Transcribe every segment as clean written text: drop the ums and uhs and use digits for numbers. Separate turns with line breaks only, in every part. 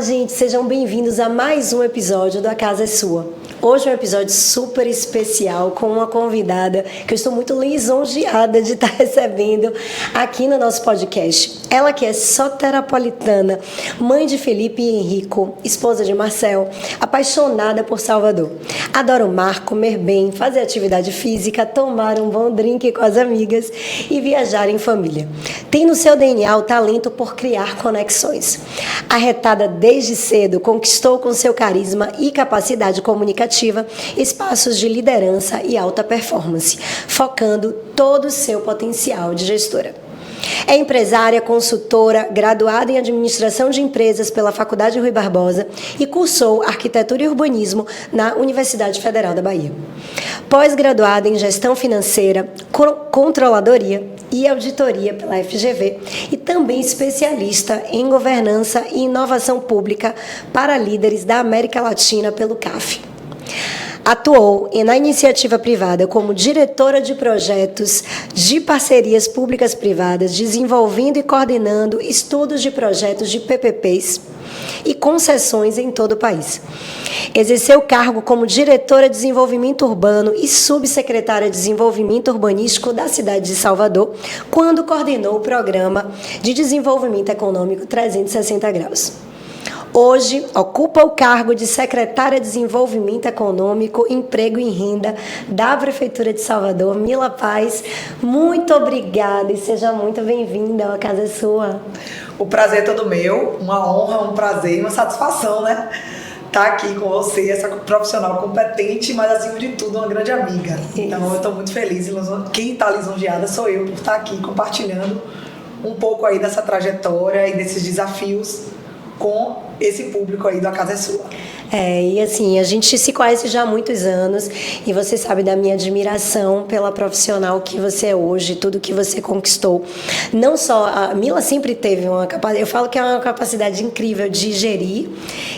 gente, sejam bem-vindos a mais um episódio do A Casa é Sua. Hoje é um episódio super especial com uma convidada que eu estou muito lisonjeada de estar recebendo aqui no nosso podcast. Ela que é soterapolitana, mãe de Felipe e Henrico, esposa de Marcel, apaixonada por Salvador. Adora o mar, comer bem, fazer atividade física, tomar um bom drink com as amigas e viajar em família. Tem no seu DNA o talento por criar conexões. Arretada desde cedo, conquistou com seu carisma e capacidade comunicativa espaços de liderança e alta performance, focando todo o seu potencial de gestora. É empresária, consultora, graduada em Administração de Empresas pela Faculdade Rui Barbosa e cursou Arquitetura e Urbanismo na Universidade Federal da Bahia. Pós-graduada em Gestão Financeira, Controladoria e Auditoria pela FGV e também especialista em Governança e Inovação Pública para líderes da América Latina pelo CAF. Atuou na iniciativa privada como diretora de projetos de parcerias públicas-privadas, desenvolvendo e coordenando estudos de projetos de PPPs e concessões em todo o país. Exerceu cargo como diretora de desenvolvimento urbano e subsecretária de desenvolvimento urbanístico da cidade de Salvador, quando coordenou o programa de desenvolvimento econômico 360 graus. Hoje, ocupa o cargo de secretária de Desenvolvimento Econômico, Emprego e Renda da Prefeitura de Salvador. Mila Paz, muito obrigada e seja muito bem-vinda. A casa é sua.
O prazer é todo meu, uma honra, um prazer e uma satisfação, né? Estar aqui com você, essa profissional competente, mas acima de tudo, uma grande amiga. Então, eu estou muito feliz. Quem está lisonjeada sou eu por estar aqui compartilhando um pouco aí dessa trajetória e desses desafios com esse público aí do A Casa é Sua.
E assim, a gente se conhece já há muitos anos e você sabe da minha admiração pela profissional que você é hoje, tudo que você conquistou. Não só, a Mila sempre teve uma capacidade, eu falo que é uma capacidade incrível de gerir,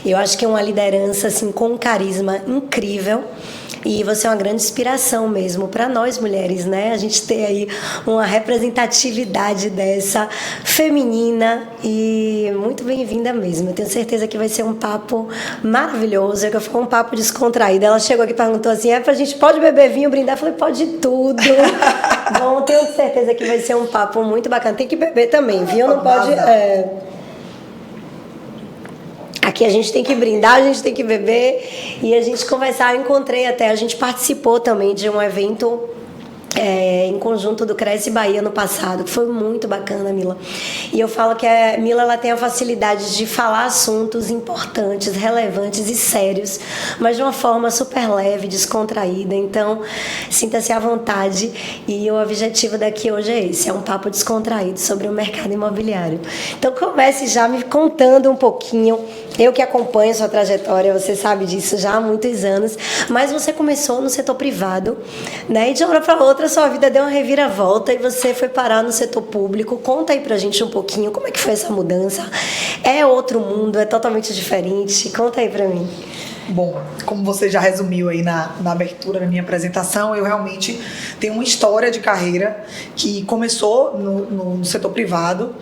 eu acho que é uma liderança assim, com carisma incrível. E você é uma grande inspiração mesmo para nós mulheres, né? A gente ter aí uma representatividade dessa feminina e muito bem-vinda mesmo. Eu tenho certeza que vai ser um papo maravilhoso, que foi um papo descontraído. Ela chegou aqui e perguntou assim, pode beber vinho, brindar? Eu falei, pode tudo. Bom, tenho certeza que vai ser um papo muito bacana. Tem que beber também, vinho não pode... Aqui a gente tem que brindar, a gente tem que beber e a gente conversar. Eu encontrei até, a gente participou também de um evento em conjunto do Cresce Bahia no passado, que foi muito bacana, Mila. E eu falo que a Mila ela tem a facilidade de falar assuntos importantes, relevantes e sérios, mas de uma forma super leve, descontraída. Então, sinta-se à vontade e o objetivo daqui hoje é esse, é um papo descontraído sobre o mercado imobiliário. Então, comece já me contando um pouquinho. Eu que acompanho sua trajetória, você sabe disso já há muitos anos, mas você começou no setor privado, né? E de uma hora para outra sua vida deu uma reviravolta e você foi parar no setor público. Conta aí pra gente um pouquinho como é que foi essa mudança. É outro mundo, é totalmente diferente. Conta aí pra mim.
Bom, como você já resumiu aí na abertura da minha apresentação, eu realmente tenho uma história de carreira que começou no setor privado.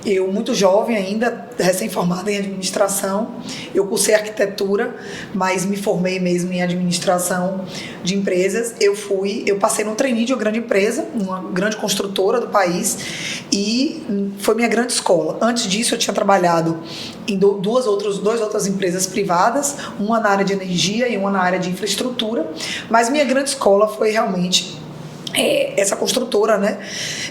Eu, muito jovem ainda, recém-formada em administração, eu cursei arquitetura, mas me formei mesmo em administração de empresas. Eu passei num trainee de uma grande empresa, uma grande construtora do país, e foi minha grande escola. Antes disso, eu tinha trabalhado em duas outras empresas privadas, uma na área de energia e uma na área de infraestrutura, mas minha grande escola foi realmente essa construtora, né?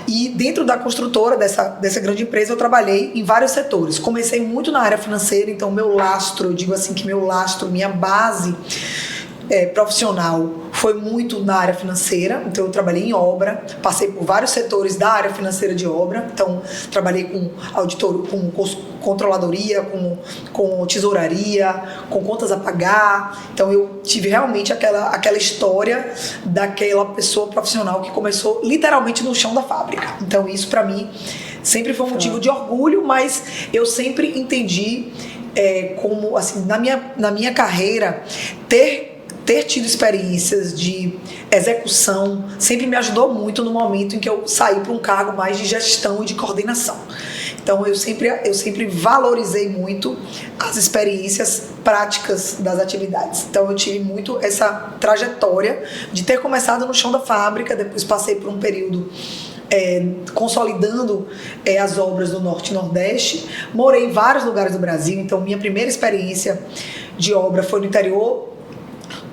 E dentro da construtora, dessa grande empresa, eu trabalhei em vários setores. Comecei muito na área financeira, então meu lastro, eu digo assim que meu lastro, minha base profissional foi muito na área financeira. Então eu trabalhei em obra, passei por vários setores da área financeira de obra. Então trabalhei com auditor, com controladoria, com tesouraria, com contas a pagar. Então eu tive realmente aquela história daquela pessoa profissional que começou literalmente no chão da fábrica. Então isso para mim sempre foi um motivo de orgulho, mas eu sempre entendi como assim, na minha carreira ter tido experiências de execução sempre me ajudou muito no momento em que eu saí para um cargo mais de gestão e de coordenação. Então eu sempre valorizei muito as experiências práticas das atividades. Então eu tive muito essa trajetória de ter começado no chão da fábrica, depois passei por um período consolidando as obras do Norte e Nordeste. Morei em vários lugares do Brasil, então minha primeira experiência de obra foi no interior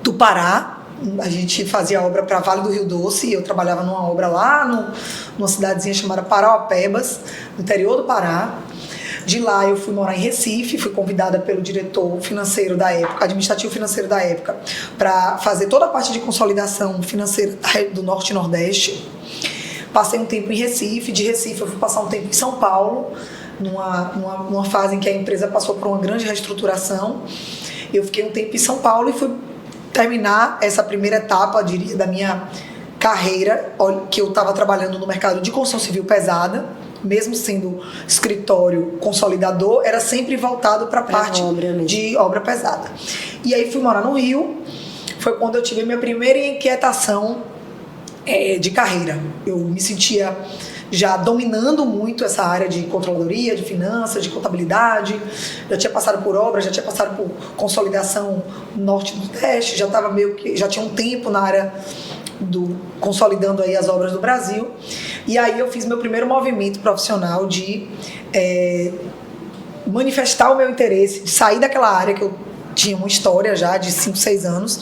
do Pará. A gente fazia obra para Vale do Rio Doce, e eu trabalhava numa obra lá numa cidadezinha chamada Parauapebas, no interior do Pará. De lá eu fui morar em Recife, fui convidada pelo diretor financeiro da época, administrativo financeiro da época, para fazer toda a parte de consolidação financeira do Norte e Nordeste. Passei um tempo em Recife, de Recife eu fui passar um tempo em São Paulo, numa fase em que a empresa passou por uma grande reestruturação. Eu fiquei um tempo em São Paulo e fui terminar essa primeira etapa, diria, da minha carreira, que eu estava trabalhando no mercado de construção civil pesada, mesmo sendo escritório consolidador, era sempre voltado para a parte de obra pesada. E aí fui morar no Rio, foi quando eu tive a minha primeira inquietação de carreira. Eu me sentia já dominando muito essa área de controladoria, de finanças, de contabilidade. Já tinha passado por obra, já tinha passado por consolidação Norte e Nordeste, já tinha um tempo na área consolidando aí as obras do Brasil. E aí eu fiz meu primeiro movimento profissional de manifestar o meu interesse, de sair daquela área que eu tinha uma história já de 5, 6 anos,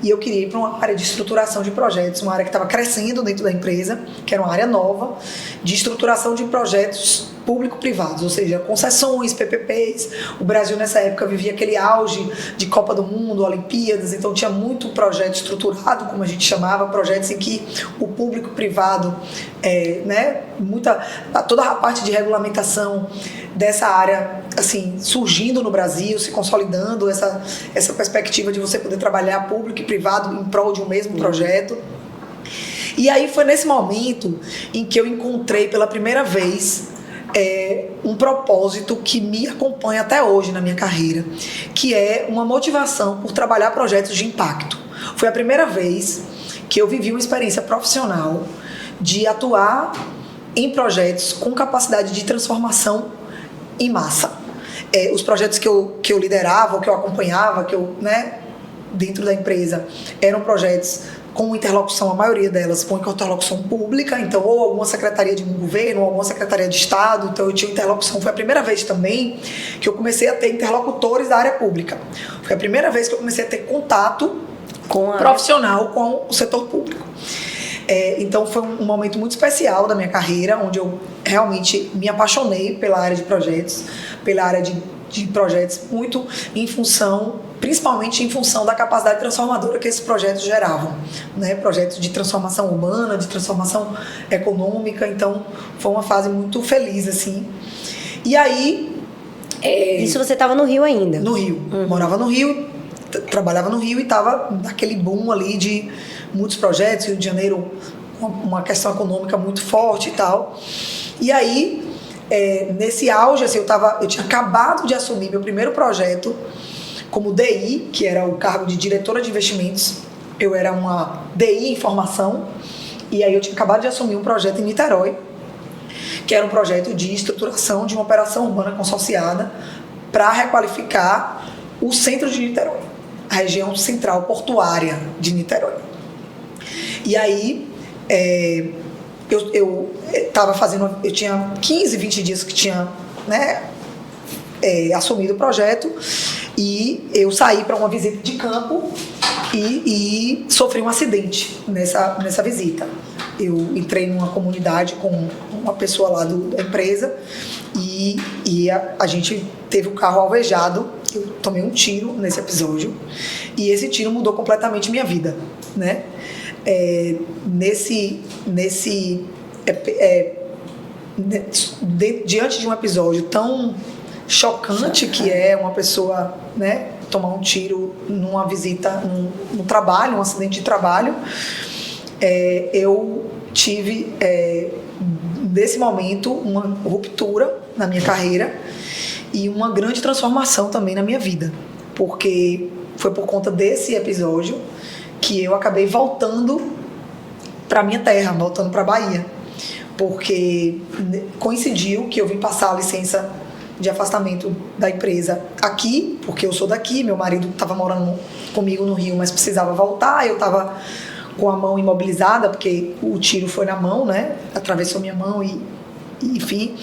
e eu queria ir para uma área de estruturação de projetos, uma área que estava crescendo dentro da empresa, que era uma área nova, de estruturação de projetos público-privados, ou seja, concessões, PPPs. O Brasil nessa época vivia aquele auge de Copa do Mundo, Olimpíadas, então tinha muito projeto estruturado, como a gente chamava, projetos em que o público-privado, toda a parte de regulamentação dessa área assim, surgindo no Brasil, se consolidando, essa perspectiva de você poder trabalhar público e privado em prol de um mesmo projeto. E aí foi nesse momento em que eu encontrei pela primeira vez um propósito que me acompanha até hoje na minha carreira, que é uma motivação por trabalhar projetos de impacto. Foi a primeira vez que eu vivi uma experiência profissional de atuar em projetos com capacidade de transformação em massa. Os projetos que eu liderava, que eu acompanhava, dentro da empresa, eram projetos com interlocução, a maioria delas com interlocução pública, então ou alguma secretaria de um governo, ou alguma secretaria de Estado, então eu tinha interlocução. Foi a primeira vez também que eu comecei a ter interlocutores da área pública. Foi a primeira vez que eu comecei a ter contato profissional com o setor público. Então foi um momento muito especial da minha carreira, onde eu realmente me apaixonei pela área de projetos, pela área de projetos, muito principalmente em função da capacidade transformadora que esses projetos geravam, né? Projetos de transformação urbana, de transformação econômica. Então foi uma fase muito feliz, assim. E aí...
Isso você estava no Rio ainda?
No Rio. Morava no Rio, trabalhava no Rio e estava naquele boom ali de muitos projetos. Rio de Janeiro, uma questão econômica muito forte e tal. E aí, nesse auge, assim, eu tinha acabado de assumir meu primeiro projeto como DI, que era o cargo de diretora de investimentos. Eu era uma DI em formação, e aí eu tinha acabado de assumir um projeto em Niterói, que era um projeto de estruturação de uma operação urbana consorciada para requalificar o centro de Niterói, a região central portuária de Niterói. E aí eu tinha 15, 20 dias que tinha assumido o projeto, e eu saí para uma visita de campo e sofri um acidente nessa visita. Eu entrei numa comunidade com uma pessoa lá da empresa e a gente teve o carro alvejado. Eu tomei um tiro nesse episódio e esse tiro mudou completamente minha vida, né? Diante de um episódio tão chocante que é uma pessoa, né, tomar um tiro numa visita, no trabalho, um acidente de trabalho, eu tive, nesse momento, uma ruptura na minha carreira e uma grande transformação também na minha vida, porque foi por conta desse episódio que eu acabei voltando para minha terra, voltando para a Bahia, porque coincidiu que eu vim passar a licença de afastamento da empresa aqui, porque eu sou daqui, meu marido estava morando comigo no Rio, mas precisava voltar, eu estava com a mão imobilizada, porque o tiro foi na mão, né? Atravessou minha mão e enfim.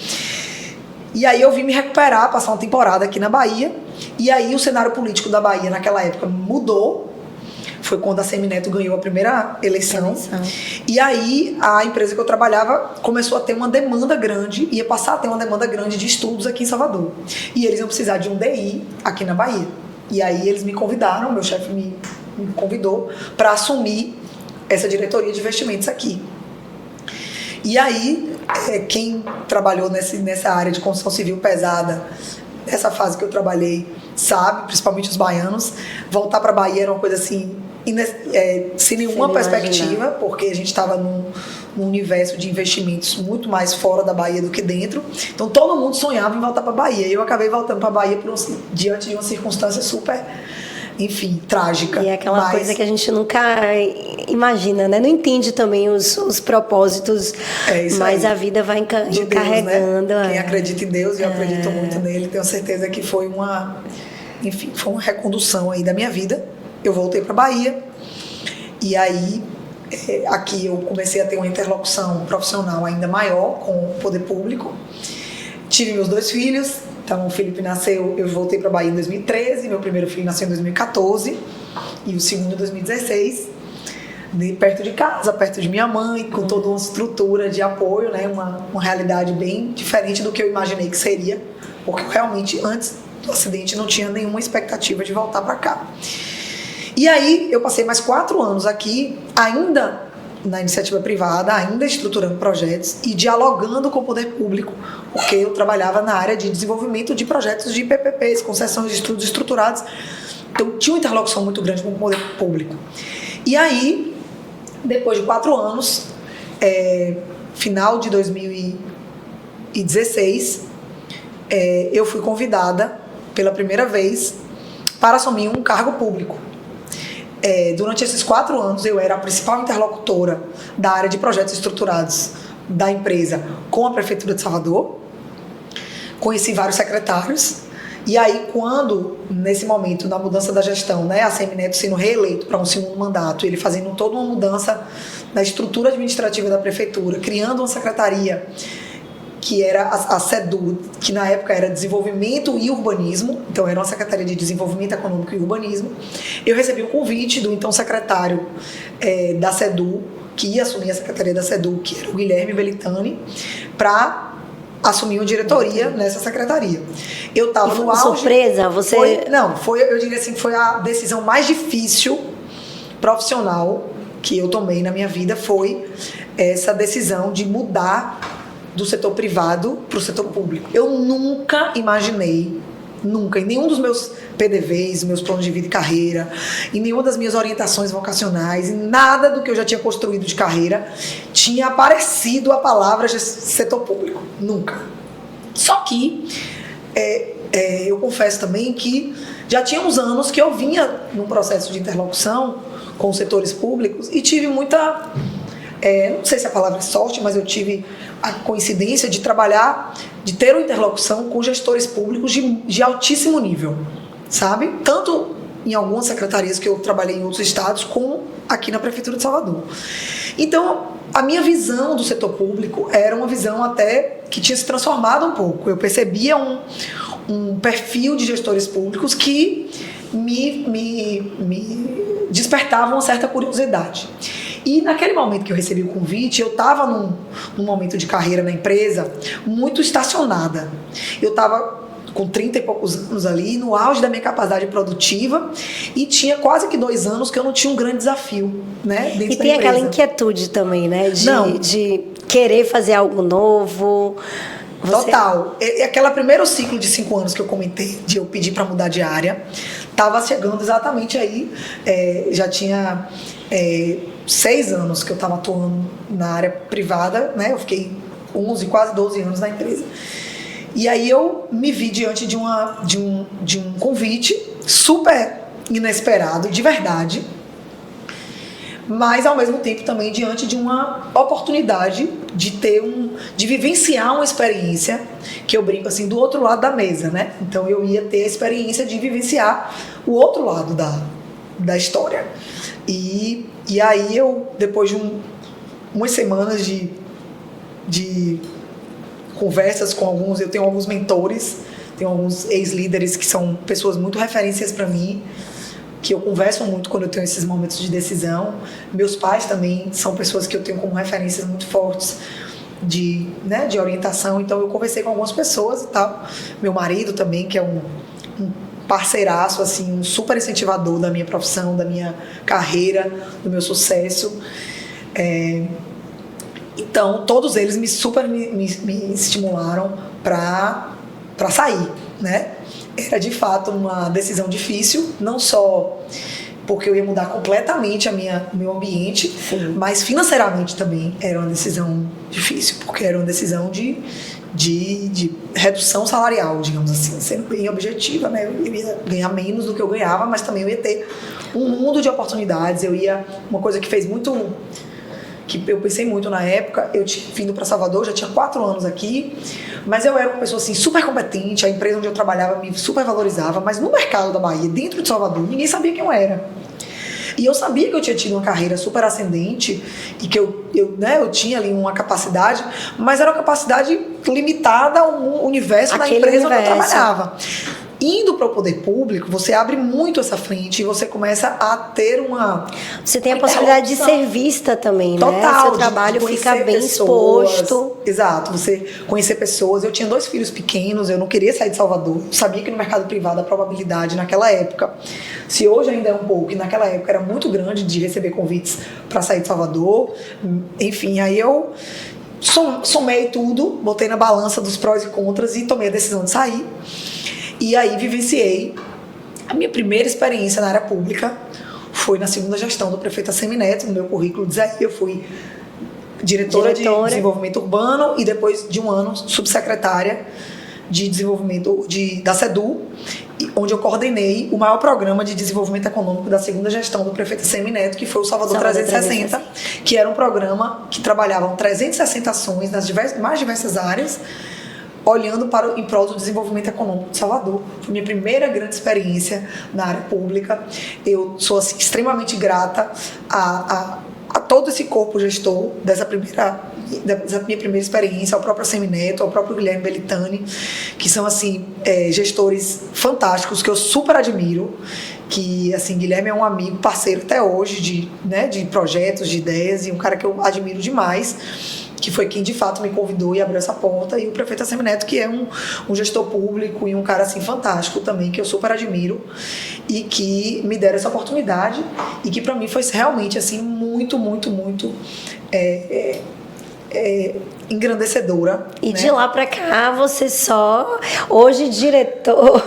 E aí eu vim me recuperar, passar uma temporada aqui na Bahia, e aí o cenário político da Bahia naquela época mudou. Foi quando a Semineto ganhou a primeira eleição. E aí a empresa que eu trabalhava começou a ter uma demanda grande, ia passar a ter uma demanda grande de estudos aqui em Salvador. E eles iam precisar de um DI aqui na Bahia. E aí eles me convidaram, meu chefe me convidou para assumir essa diretoria de investimentos aqui. E aí, quem trabalhou nessa área de construção civil pesada, nessa fase que eu trabalhei, sabe, principalmente os baianos, voltar para a Bahia era uma coisa assim, sem nenhuma perspectiva, porque a gente estava num universo de investimentos muito mais fora da Bahia do que dentro. Então todo mundo sonhava em voltar para a Bahia. E eu acabei voltando para a Bahia diante de uma circunstância super, enfim, trágica.
E é aquela coisa que a gente nunca imagina, né? Não entende também os propósitos, mas aí a vida vai encarregando.
Deus, né? Quem acredita em Deus, e eu acredito muito nele, tenho certeza que foi uma recondução aí da minha vida. Eu voltei para a Bahia e aí aqui eu comecei a ter uma interlocução profissional ainda maior com o poder público. Tive meus 2 filhos, então o Felipe nasceu, eu voltei para a Bahia em 2013, meu primeiro filho nasceu em 2014 e o segundo em 2016, perto de casa, perto de minha mãe, com toda uma estrutura de apoio, né? Uma realidade bem diferente do que eu imaginei que seria, porque eu realmente antes do acidente não tinha nenhuma expectativa de voltar para cá. E aí eu passei mais 4 anos aqui, ainda na iniciativa privada, ainda estruturando projetos e dialogando com o poder público, porque eu trabalhava na área de desenvolvimento de projetos de PPPs, concessões de estudos estruturados. Então tinha uma interlocução muito grande com o poder público. E aí, depois de 4 anos, final de 2016, eu fui convidada pela primeira vez para assumir um cargo público. Durante esses 4 anos eu era a principal interlocutora da área de projetos estruturados da empresa com a Prefeitura de Salvador. Conheci vários secretários e aí quando, nesse momento, na mudança da gestão, né, a Semineto sendo reeleito para um segundo mandato, ele fazendo toda uma mudança na estrutura administrativa da Prefeitura, criando uma secretaria que era a SEDU, que na época era Desenvolvimento e Urbanismo, então era uma Secretaria de Desenvolvimento Econômico e Urbanismo. Eu recebi um convite do então secretário da SEDU, que ia assumir a Secretaria da SEDU, que era o Guilherme Belitani, para assumir uma diretoria nessa secretaria. Eu estava no auge...
Surpresa? Você...
eu diria assim, foi a decisão mais difícil profissional que eu tomei na minha vida, foi essa decisão de mudar do setor privado para o setor público. Eu nunca imaginei, em nenhum dos meus PDVs, meus planos de vida e carreira, em nenhuma das minhas orientações vocacionais, em nada do que eu já tinha construído de carreira, tinha aparecido a palavra setor público. Nunca. Só que eu confesso também que já tinha uns anos que eu vinha num processo de interlocução com os setores públicos e tive muita... não sei se a palavra é sorte, mas eu tive a coincidência de trabalhar, de ter uma interlocução com gestores públicos de altíssimo nível, sabe? Tanto em algumas secretarias que eu trabalhei em outros estados, como aqui na Prefeitura de Salvador. Então, a minha visão do setor público era uma visão até que tinha se transformado um pouco. Eu percebia um perfil de gestores públicos que me despertava uma certa curiosidade. E naquele momento que eu recebi o convite, eu estava num momento de carreira na empresa muito estacionada. Eu estava com 30 e poucos anos ali, no auge da minha capacidade produtiva, e tinha quase que 2 anos que eu não tinha um grande desafio, né, dentro da empresa.
E tem aquela inquietude também, né, de querer fazer algo novo.
Total. Aquele primeiro ciclo de 5 anos que eu comentei, de eu pedir para mudar de área, estava chegando exatamente aí, já tinha 6 anos que eu estava atuando na área privada, né? Eu fiquei 11, quase 12 anos na empresa. E aí eu me vi diante de um convite super inesperado, de verdade, mas ao mesmo tempo também diante de uma oportunidade de vivenciar uma experiência que eu brinco assim do outro lado da mesa, né? Então eu ia ter a experiência de vivenciar o outro lado da história. E aí eu, depois de umas semanas de conversas com alguns, eu tenho alguns mentores, tenho alguns ex-líderes que são pessoas muito referências para mim, que eu converso muito quando eu tenho esses momentos de decisão. Meus pais também são pessoas que eu tenho como referências muito fortes de orientação, então eu conversei com algumas pessoas e tal. Meu marido também, que é um parceiraço, assim, um super incentivador da minha profissão, da minha carreira, do meu sucesso. Então, todos eles me estimularam para sair, né? Era de fato uma decisão difícil, não só porque eu ia mudar completamente meu ambiente, sim, mas financeiramente também era uma decisão difícil, porque era uma decisão de redução salarial, digamos assim, sendo bem objetiva, né? Eu ia ganhar menos do que eu ganhava, mas também eu ia ter um mundo de oportunidades. Uma coisa que fez muito, que eu pensei muito na época, eu tinha vindo para Salvador, já tinha 4 anos aqui, mas eu era uma pessoa assim, super competente, a empresa onde eu trabalhava me super valorizava, mas no mercado da Bahia, dentro de Salvador, ninguém sabia quem eu era. E eu sabia que eu tinha tido uma carreira super ascendente e que eu tinha ali uma capacidade, mas era uma capacidade limitada ao universo da empresa onde eu trabalhava. Indo para o poder público, você abre muito essa frente e você começa a ter
Você tem a possibilidade de ser vista também,
total,
né? Seu trabalho fica bem exposto.
Exato, você conhecer pessoas. Eu tinha 2 filhos pequenos, eu não queria sair de Salvador. Eu sabia que no mercado privado a probabilidade naquela época, se hoje ainda é um pouco, e naquela época era muito grande de receber convites para sair de Salvador. Enfim, aí eu somei tudo, botei na balança dos prós e contras e tomei a decisão de sair. E aí vivenciei a minha primeira experiência na área pública. Foi na segunda gestão do prefeito Assemineto. No meu currículo diz aí, eu fui diretora de desenvolvimento urbano e depois de um ano subsecretária de desenvolvimento da SEDU, onde eu coordenei o maior programa de desenvolvimento econômico da segunda gestão do prefeito Assemineto, que foi o Salvador 360, que era um programa que trabalhava 360 ações nas mais diversas áreas, olhando em prol do desenvolvimento econômico de Salvador. Foi minha primeira grande experiência na área pública. Eu sou assim, extremamente grata a todo esse corpo gestor dessa minha primeira experiência, ao próprio Assemineto, ao próprio Guilherme Belitani, que são assim, gestores fantásticos, que eu super admiro, que assim, Guilherme é um amigo, parceiro até hoje de projetos, de ideias, e um cara que eu admiro demais, que foi quem de fato me convidou e abriu essa porta, e o prefeito Assemineto, que é um gestor público e um cara assim fantástico também, que eu super admiro, e que me deram essa oportunidade, e que para mim foi realmente assim muito, muito, muito engrandecedora.
E
né?
De lá para cá você hoje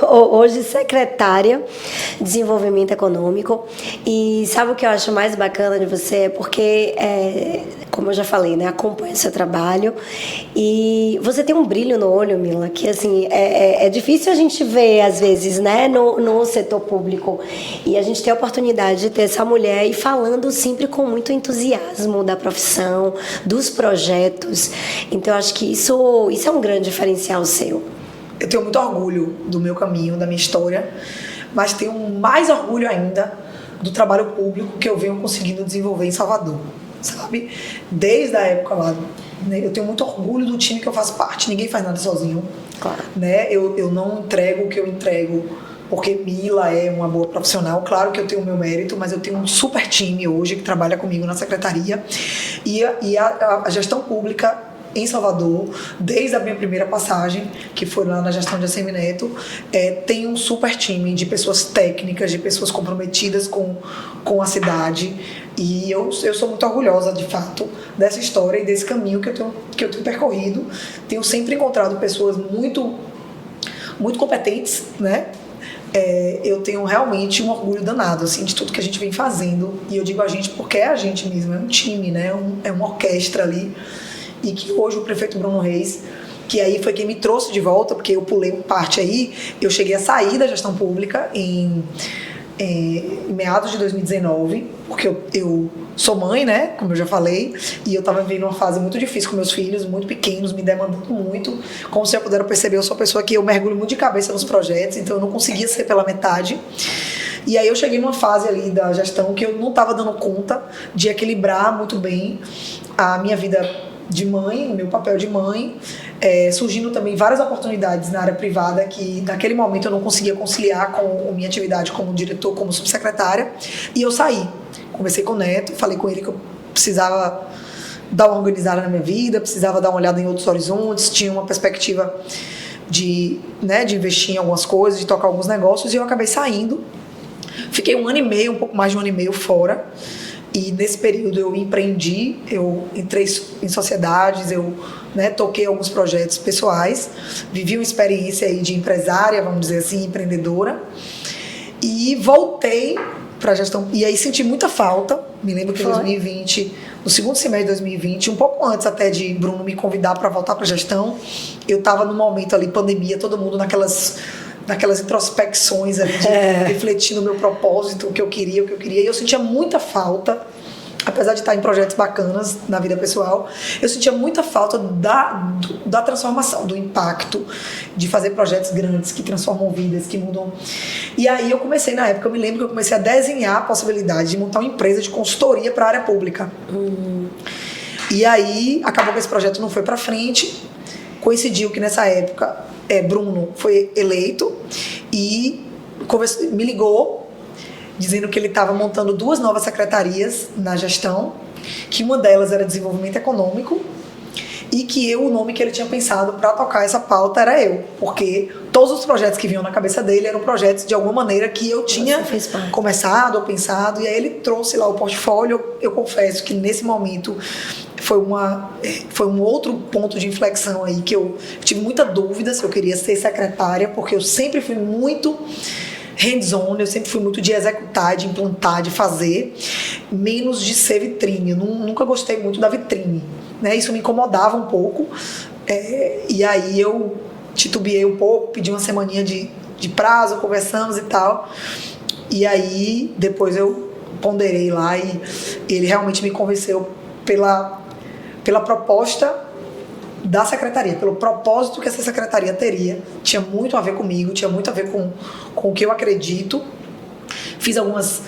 hoje secretária de desenvolvimento econômico. E sabe o que eu acho mais bacana de você? Porque como eu já falei, né, acompanho seu trabalho e você tem um brilho no olho, Mila, que assim é difícil a gente ver às vezes, né, no setor público, e a gente tem a oportunidade de ter essa mulher e falando sempre com muito entusiasmo da profissão, dos projetos. Então, eu acho que isso é um grande diferencial seu.
Eu tenho muito orgulho do meu caminho, da minha história, mas tenho mais orgulho ainda do trabalho público que eu venho conseguindo desenvolver em Salvador, sabe? Desde a época lá, né? Eu tenho muito orgulho do time que eu faço parte. Ninguém faz nada sozinho.
Claro.
Né? Eu não entrego o que eu entrego porque Mila é uma boa profissional. Claro que eu tenho o meu mérito, mas eu tenho um super time hoje que trabalha comigo na secretaria. E a gestão pública em Salvador, desde a minha primeira passagem, que foi lá na gestão de Assemineto, tem um super time de pessoas técnicas, de pessoas comprometidas com a cidade. E eu sou muito orgulhosa, de fato, dessa história e desse caminho que eu tenho percorrido. Tenho sempre encontrado pessoas muito, muito competentes, né? Eu tenho realmente um orgulho danado assim, de tudo que a gente vem fazendo. E eu digo a gente porque é a gente mesmo, é um time, né? É uma orquestra ali. E que hoje o prefeito Bruno Reis, que aí foi quem me trouxe de volta, porque eu pulei uma parte aí, eu cheguei a sair da gestão pública em meados de 2019, porque eu sou mãe, né, como eu já falei, e eu estava vivendo uma fase muito difícil com meus filhos, muito pequenos, me demandando muito. Como vocês já puderam perceber, eu sou uma pessoa que eu mergulho muito de cabeça nos projetos, então eu não conseguia ser pela metade. E aí eu cheguei numa fase ali da gestão que eu não estava dando conta de equilibrar muito bem a minha vida de mãe, o meu papel de mãe, surgindo também várias oportunidades na área privada que naquele momento eu não conseguia conciliar com a minha atividade como diretor, como subsecretária, e eu saí. Conversei com o Neto, falei com ele que eu precisava dar uma organizada na minha vida, precisava dar uma olhada em outros horizontes, tinha uma perspectiva de investir em algumas coisas, de tocar alguns negócios, e eu acabei saindo. Fiquei 1 ano e meio, um pouco mais de 1 ano e meio fora, e nesse período eu empreendi, eu entrei em sociedades, eu toquei alguns projetos pessoais, vivi uma experiência aí de empresária, vamos dizer assim, empreendedora, e voltei para a gestão, e aí senti muita falta. Me lembro que em 2020, no segundo semestre de 2020, um pouco antes até de Bruno me convidar para voltar para a gestão, eu estava no momento ali, pandemia, todo mundo naquelas introspecções ali, refletindo o meu propósito, o que eu queria, e eu sentia muita falta, apesar de estar em projetos bacanas na vida pessoal, eu sentia muita falta da transformação, do impacto, de fazer projetos grandes que transformam vidas, que mudam. E aí eu comecei, na época, eu me lembro que eu comecei a desenhar a possibilidade de montar uma empresa de consultoria para a área pública. E aí acabou que esse projeto não foi para frente, coincidiu que nessa época Bruno foi eleito e me ligou dizendo que ele estava montando 2 novas secretarias na gestão, que uma delas era desenvolvimento econômico e que o nome que ele tinha pensado para tocar essa pauta era eu, porque todos os projetos que vinham na cabeça dele eram projetos de alguma maneira que eu tinha começado ou pensado, e aí ele trouxe lá o portfólio. Eu confesso que nesse momento foi um outro ponto de inflexão aí, que eu tive muita dúvida se eu queria ser secretária, porque eu sempre fui muito hands-on, eu sempre fui muito de executar, de implantar, de fazer, menos de ser vitrine. Eu nunca gostei muito da vitrine, né? Isso me incomodava um pouco, e aí eu titubeei um pouco, pedi uma semaninha de prazo, conversamos e tal, e aí depois eu ponderei lá e ele realmente me convenceu pela proposta da secretaria, pelo propósito que essa secretaria teria. Tinha muito a ver comigo, tinha muito a ver com o que eu acredito. Fiz algumas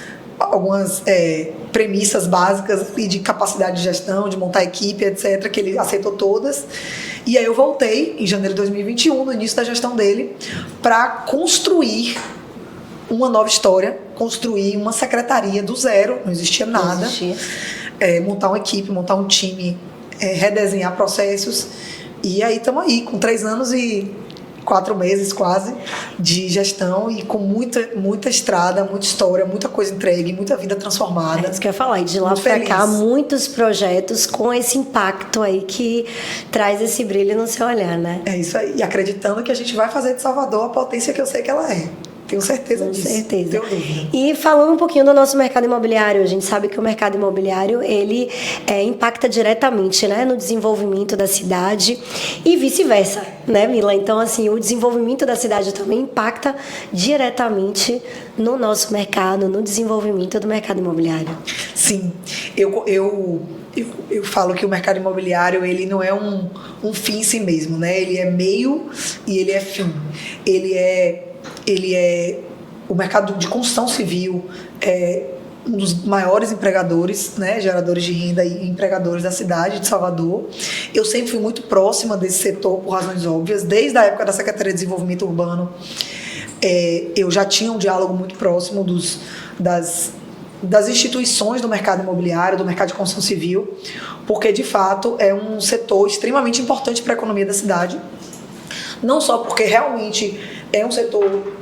premissas básicas de capacidade de gestão, de montar equipe, etc., que ele aceitou todas. E aí eu voltei em janeiro de 2021, no início da gestão dele, para construir uma nova história, construir uma secretaria do zero, não existia nada. Não existia. Montar uma equipe, montar um time, redesenhar processos, e aí estamos aí com 3 anos e 4 meses quase de gestão, e com muita estrada, muita história, muita coisa entregue, muita vida transformada.
Isso que eu ia falar, e de lá para cá muitos projetos com esse impacto aí que traz esse brilho no seu olhar, né?
É isso aí, e acreditando que a gente vai fazer de Salvador a potência que eu sei que ela é. Tenho certeza disso. Com certeza. Tenho dúvida.
E falando um pouquinho do nosso mercado imobiliário, a gente sabe que o mercado imobiliário, ele impacta diretamente, né, no desenvolvimento da cidade e vice-versa, né, Mila? Então, assim, o desenvolvimento da cidade também impacta diretamente no nosso mercado, no desenvolvimento do mercado imobiliário.
Sim, eu falo que o mercado imobiliário, ele não é um fim em si mesmo, né? Ele é meio e ele é fim. Ele é o mercado de construção civil, um dos maiores empregadores, né, geradores de renda e empregadores da cidade de Salvador. Eu sempre fui muito próxima desse setor por razões óbvias. Desde a época da Secretaria de Desenvolvimento Urbano, eu já tinha um diálogo muito próximo das instituições do mercado imobiliário, do mercado de construção civil, porque, de fato, é um setor extremamente importante para a economia da cidade. Não só porque realmente é um setor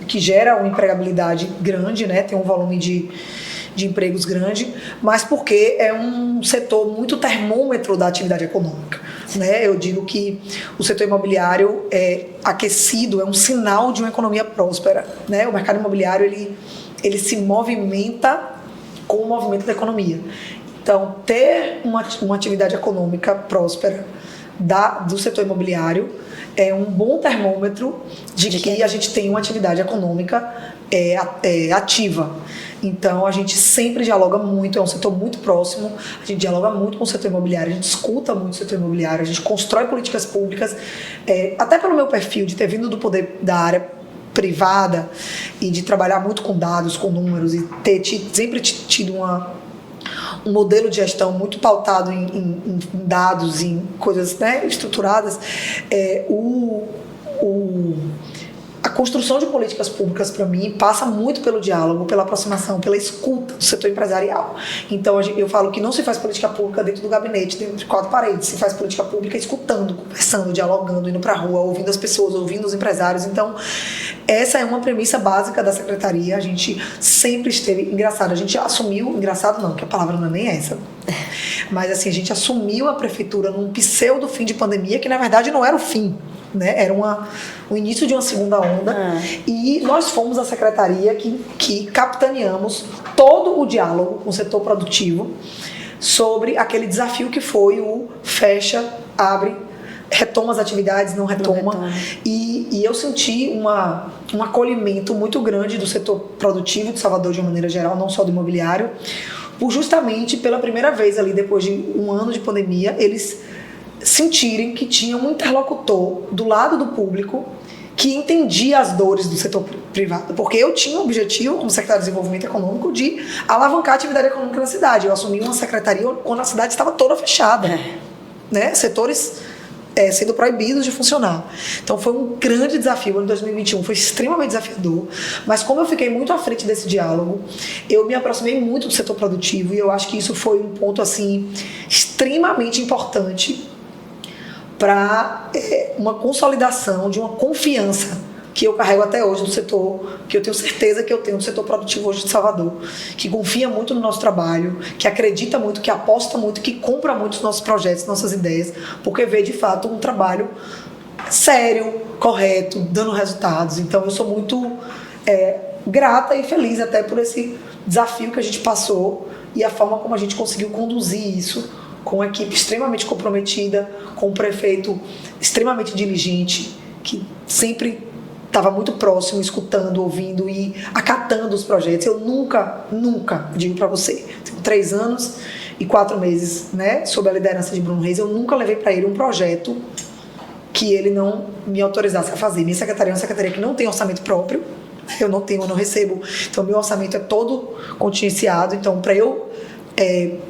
que gera uma empregabilidade grande, né? Tem um volume de empregos grande, mas porque é um setor muito termômetro da atividade econômica, né? Eu digo que o setor imobiliário aquecido é um sinal de uma economia próspera, né? O mercado imobiliário ele se movimenta com o movimento da economia. Então, ter uma atividade econômica próspera do setor imobiliário é um bom termômetro de que a gente tem uma atividade econômica ativa. Então, a gente sempre dialoga muito, é um setor muito próximo, a gente dialoga muito com o setor imobiliário, a gente escuta muito o setor imobiliário, a gente constrói políticas públicas, até pelo meu perfil de ter vindo do poder da área privada e de trabalhar muito com dados, com números, e sempre tido um modelo de gestão muito pautado em dados, em coisas, né, estruturadas. A construção de políticas públicas, para mim, passa muito pelo diálogo, pela aproximação, pela escuta do setor empresarial. Então, eu falo que não se faz política pública dentro do gabinete, dentro de 4 paredes. Se faz política pública escutando, conversando, dialogando, indo para a rua, ouvindo as pessoas, ouvindo os empresários. Então, essa é uma premissa básica da secretaria. A gente sempre esteve... Engraçado, a gente assumiu... Engraçado não, porque a palavra não é nem essa. Mas, assim, a gente assumiu a prefeitura num pseudo fim de pandemia, que, na verdade, não era o fim. Né? Era o início de uma segunda onda. E nós fomos a secretaria que capitaneamos todo o diálogo com o setor produtivo sobre aquele desafio que foi o fecha, abre, retoma as atividades, não retoma. E eu senti um acolhimento muito grande do setor produtivo de Salvador de uma maneira geral, não só do imobiliário, por justamente pela primeira vez ali, depois de um ano de pandemia, eles sentirem que tinha um interlocutor do lado do público que entendia as dores do setor privado. Porque eu tinha o objetivo, como secretário de Desenvolvimento Econômico, de alavancar a atividade econômica na cidade. Eu assumi uma secretaria quando a cidade estava toda fechada. Né? Setores sendo proibidos de funcionar. Então foi um grande desafio. O ano de 2021 foi extremamente desafiador, mas como eu fiquei muito à frente desse diálogo, eu me aproximei muito do setor produtivo e eu acho que isso foi um ponto assim extremamente importante para uma consolidação de uma confiança que eu carrego até hoje do setor, que eu tenho certeza que eu tenho do setor produtivo hoje de Salvador, que confia muito no nosso trabalho, que acredita muito, que aposta muito, que compra muito os nossos projetos, nossas ideias, porque vê de fato um trabalho sério, correto, dando resultados. Então eu sou muito grata e feliz até por esse desafio que a gente passou e a forma como a gente conseguiu conduzir isso, com uma equipe extremamente comprometida, com um prefeito extremamente diligente, que sempre estava muito próximo, escutando, ouvindo e acatando os projetos. Eu nunca, digo para você, tenho 3 anos e 4 meses, né, sob a liderança de Bruno Reis, eu nunca levei para ele um projeto que ele não me autorizasse a fazer. Minha secretaria é uma secretaria que não tem orçamento próprio, eu não recebo, então meu orçamento é todo contingenciado. Então, para eu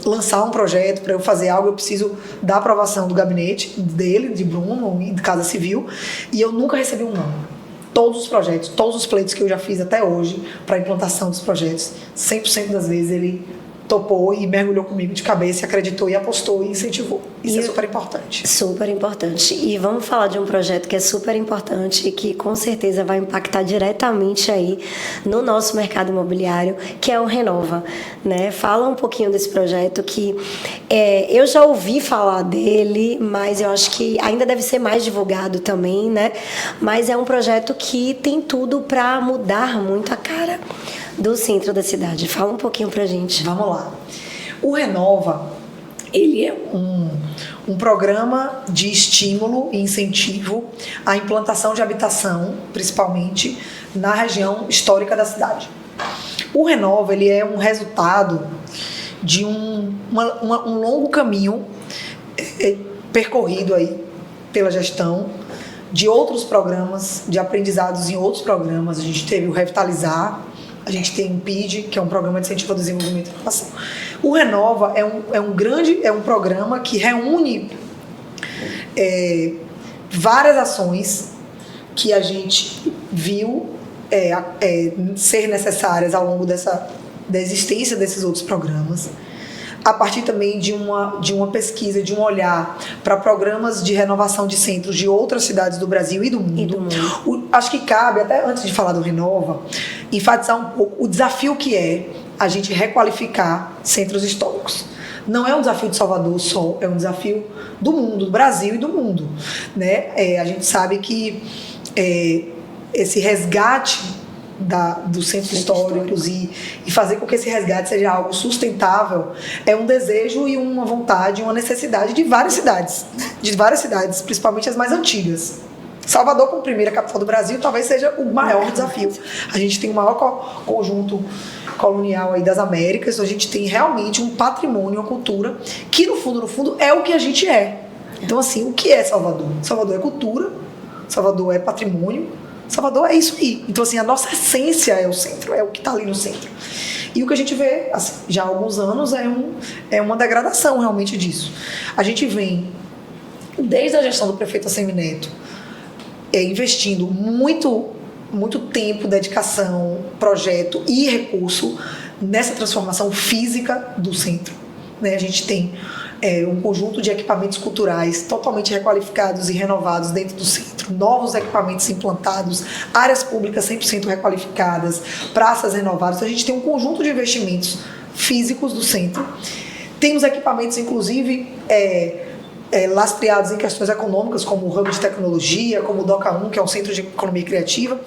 lançar um projeto, para eu fazer algo, eu preciso da aprovação do gabinete dele, de Bruno, e de Casa Civil, e eu nunca recebi um não. Todos os projetos, todos os pleitos que eu já fiz até hoje para a implantação dos projetos, 100% das vezes ele topou e mergulhou comigo de cabeça, acreditou e apostou e incentivou. Isso é super importante.
Super importante. E vamos falar de um projeto que é super importante e que com certeza vai impactar diretamente aí no nosso mercado imobiliário, que é o Renova, né? Fala um pouquinho desse projeto que eu já ouvi falar dele, mas eu acho que ainda deve ser mais divulgado também, né? Mas é um projeto que tem tudo para mudar muito a cara do centro da cidade. Fala um pouquinho pra gente.
Vamos lá. O Renova, ele é um programa de estímulo e incentivo à implantação de habitação, principalmente na região histórica da cidade. O Renova, ele é um resultado de um longo caminho percorrido aí pela gestão de outros programas, de aprendizados em outros programas. A gente teve o Revitalizar, a gente tem o PID, que é um programa de incentivo ao desenvolvimento e inovação. O Renova é um programa que reúne várias ações que a gente viu ser necessárias ao longo da existência desses outros programas, a partir também de uma pesquisa, de um olhar para programas de renovação de centros de outras cidades do Brasil e do mundo. Acho que cabe, até antes de falar do Renova, enfatizar um pouco o desafio que é a gente requalificar centros históricos. Não é um desafio de Salvador só, é um desafio do mundo, do Brasil e do mundo, né? A gente sabe que esse resgate dos centros históricos e fazer com que esse resgate seja algo sustentável é um desejo e uma vontade, uma necessidade de várias cidades, principalmente as mais antigas. Salvador, como primeira capital do Brasil, talvez seja o maior desafio. A gente tem o maior conjunto colonial aí das Américas, a gente tem realmente um patrimônio, uma cultura, que no fundo, é o que a gente é. Então, assim, o que é Salvador? Salvador é cultura, Salvador é patrimônio, Salvador é isso aí. Então, assim, a nossa essência é o centro, é o que está ali no centro. E o que a gente vê, assim, já há alguns anos, é uma degradação realmente disso. A gente vem, desde a gestão do prefeito Assemineto, investindo muito tempo, dedicação, projeto e recurso nessa transformação física do centro. Né? A gente tem um conjunto de equipamentos culturais totalmente requalificados e renovados dentro do centro, novos equipamentos implantados, áreas públicas 100% requalificadas, praças renovadas. Então, a gente tem um conjunto de investimentos físicos do centro. Temos equipamentos, inclusive, lastreados em questões econômicas, como o Hub de Tecnologia, como o DOCA1, que é um centro de economia criativa.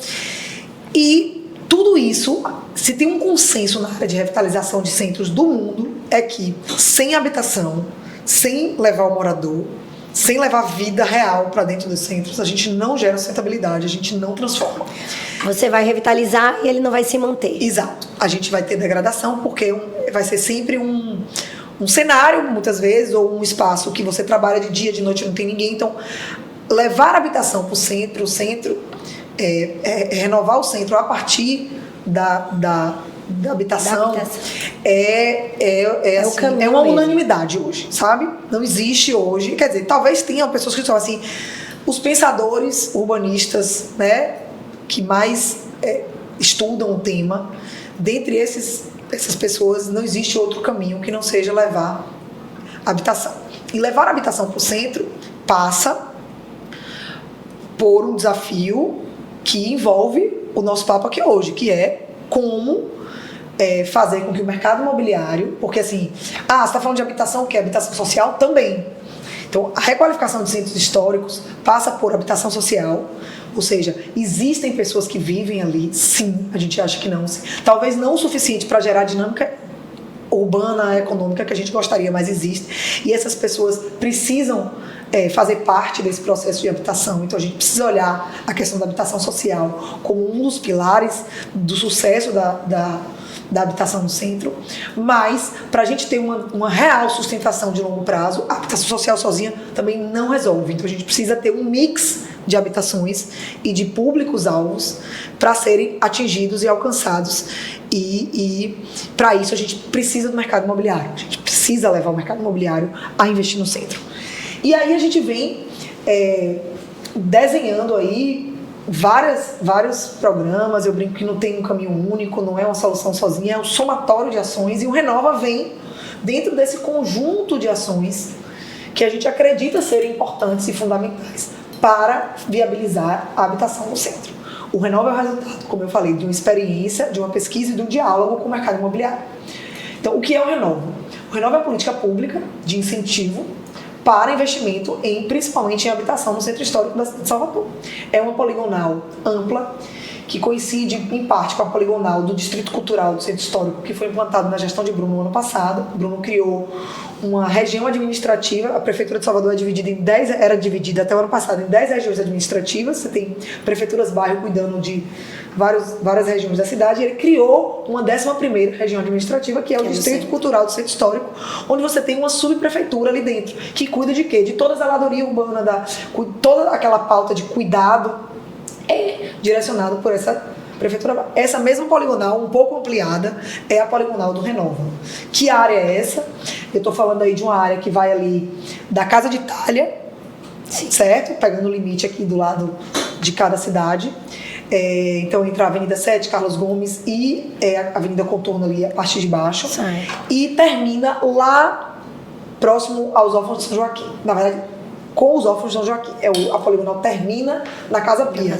E tudo isso, se tem um consenso na área de revitalização de centros do mundo, é que sem habitação, sem levar o morador, sem levar vida real para dentro dos centros, a gente não gera sustentabilidade, a gente não transforma.
Você vai revitalizar e ele não vai se manter.
Exato. A gente vai ter degradação, porque vai ser sempre um cenário, muitas vezes, ou um espaço que você trabalha de dia, de noite, não tem ninguém. Então, levar a habitação para o centro, renovar o centro a partir da habitação,
o caminho
é uma
mesmo.
Unanimidade hoje, sabe? Não existe hoje, quer dizer, talvez tenham pessoas que são assim, os pensadores urbanistas, né, que mais estudam o tema, dentre essas pessoas não existe outro caminho que não seja levar a habitação. E levar a habitação para o centro passa por um desafio que envolve o nosso papo aqui hoje, que é como fazer com que o mercado imobiliário, porque assim, você está falando de habitação, que é habitação social também. Então, a requalificação de centros históricos passa por habitação social, ou seja, existem pessoas que vivem ali, sim, a gente acha que não, sim. Talvez não o suficiente para gerar a dinâmica urbana, econômica que a gente gostaria, mas existe. E essas pessoas precisam fazer parte desse processo de habitação. Então, a gente precisa olhar a questão da habitação social como um dos pilares do sucesso da habitação no centro, mas para a gente ter uma real sustentação de longo prazo, a habitação social sozinha também não resolve. Então a gente precisa ter um mix de habitações e de públicos-alvos para serem atingidos e alcançados, e para isso a gente precisa do mercado imobiliário, a gente precisa levar o mercado imobiliário a investir no centro. E aí a gente vem desenhando aí vários programas. Eu brinco que não tem um caminho único, não é uma solução sozinha, é um somatório de ações, e o Renova vem dentro desse conjunto de ações que a gente acredita serem importantes e fundamentais para viabilizar a habitação no centro. O Renova é o resultado, como eu falei, de uma experiência, de uma pesquisa e de um diálogo com o mercado imobiliário. Então, o que é o Renova? O Renova é uma política pública de incentivo para investimento principalmente em habitação no centro histórico da cidade de Salvador. É uma poligonal ampla, que coincide em parte com a poligonal do Distrito Cultural do Centro Histórico, que foi implantado na gestão de Bruno no ano passado. Bruno criou uma região administrativa. A Prefeitura de Salvador era dividida até o ano passado em 10 regiões administrativas. Você tem prefeituras bairro cuidando de várias regiões da cidade, e ele criou uma 11ª região administrativa, que é o Distrito Cultural do Centro Histórico, onde você tem uma subprefeitura ali dentro, que cuida de quê? De toda a zeladoria urbana, toda aquela pauta de cuidado direcionado por essa prefeitura. Essa mesma poligonal, um pouco ampliada, é a poligonal do Renova. Que área é essa? Eu estou falando aí de uma área que vai ali da Casa de Itália, certo? Pegando o limite aqui do lado de cada cidade. Então, entre a Avenida 7, Carlos Gomes, e a Avenida Contorno ali, a partir de baixo.
Sim.
E termina lá próximo aos Órfãos de São Joaquim. Na verdade, com os Órfãos de São Joaquim. A poligonal termina na Casa Pia,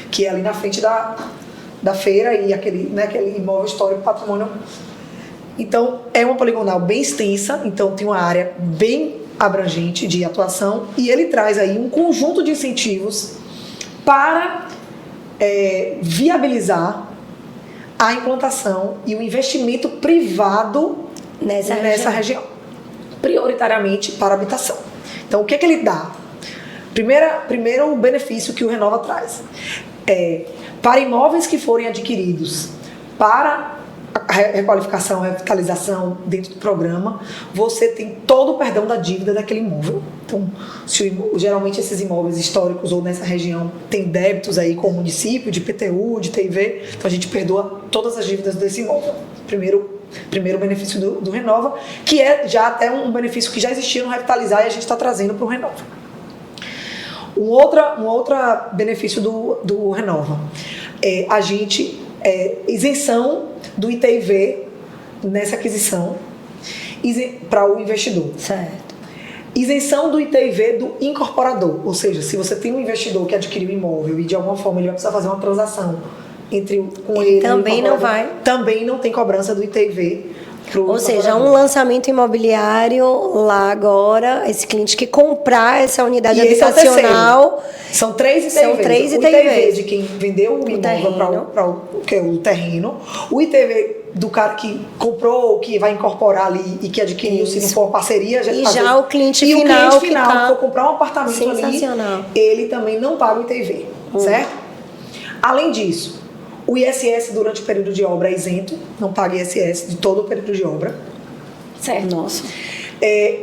que é ali na frente da feira e aquele imóvel histórico patrimônio. Então, é uma poligonal bem extensa, então tem uma área bem abrangente de atuação, e ele traz aí um conjunto de incentivos para viabilizar a implantação e o investimento privado nessa região, prioritariamente para habitação. Então, o que ele dá? Primeiro o benefício que o Renova traz. Para imóveis que forem adquiridos para a requalificação, revitalização dentro do programa, você tem todo o perdão da dívida daquele imóvel. Então, geralmente esses imóveis históricos ou nessa região tem débitos aí com o município, de IPTU, de TIV, então a gente perdoa todas as dívidas desse imóvel. Primeiro benefício do Renova, que é já até um benefício que já existia no Revitalizar e a gente está trazendo para o Renova. Um outro benefício do Renova é a gente isenção do ITIV nessa aquisição para o investidor.
Certo.
Isenção do ITIV do incorporador, ou seja, se você tem um investidor que adquiriu um imóvel e de alguma forma ele vai precisar fazer uma transação com ele
também não vai.
Também não tem cobrança do ITIV.
Ou seja, um lançamento imobiliário lá agora, esse cliente que comprar essa unidade habitacional.
São 3 ITIVs.
São 3 ITIVs.
O ITIV de quem vendeu o imóvel para o terreno. O ITV do cara que comprou, que vai incorporar ali e que adquiriu, se não for uma parceria.
Já o cliente final.
E o cliente final que for comprar um apartamento ali, ele também não paga o ITV, certo? Além disso, o ISS durante o período de obra é isento, não paga ISS de todo o período de obra.
Certo. Nossa.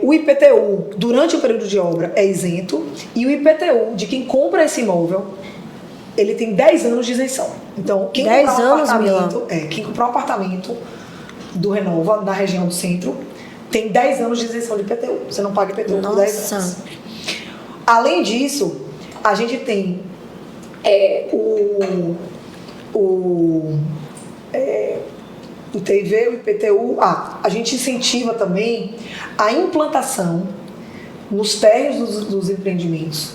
O IPTU durante o período de obra é isento e o IPTU de quem compra esse imóvel, ele tem 10 anos de isenção. Então, quem comprar um apartamento do Renova, na região do centro, tem 10 anos de isenção de IPTU. Você não paga IPTU por 10 anos. Além disso, a gente tem o TIV, o IPTU. A gente incentiva também a implantação nos térreos dos empreendimentos,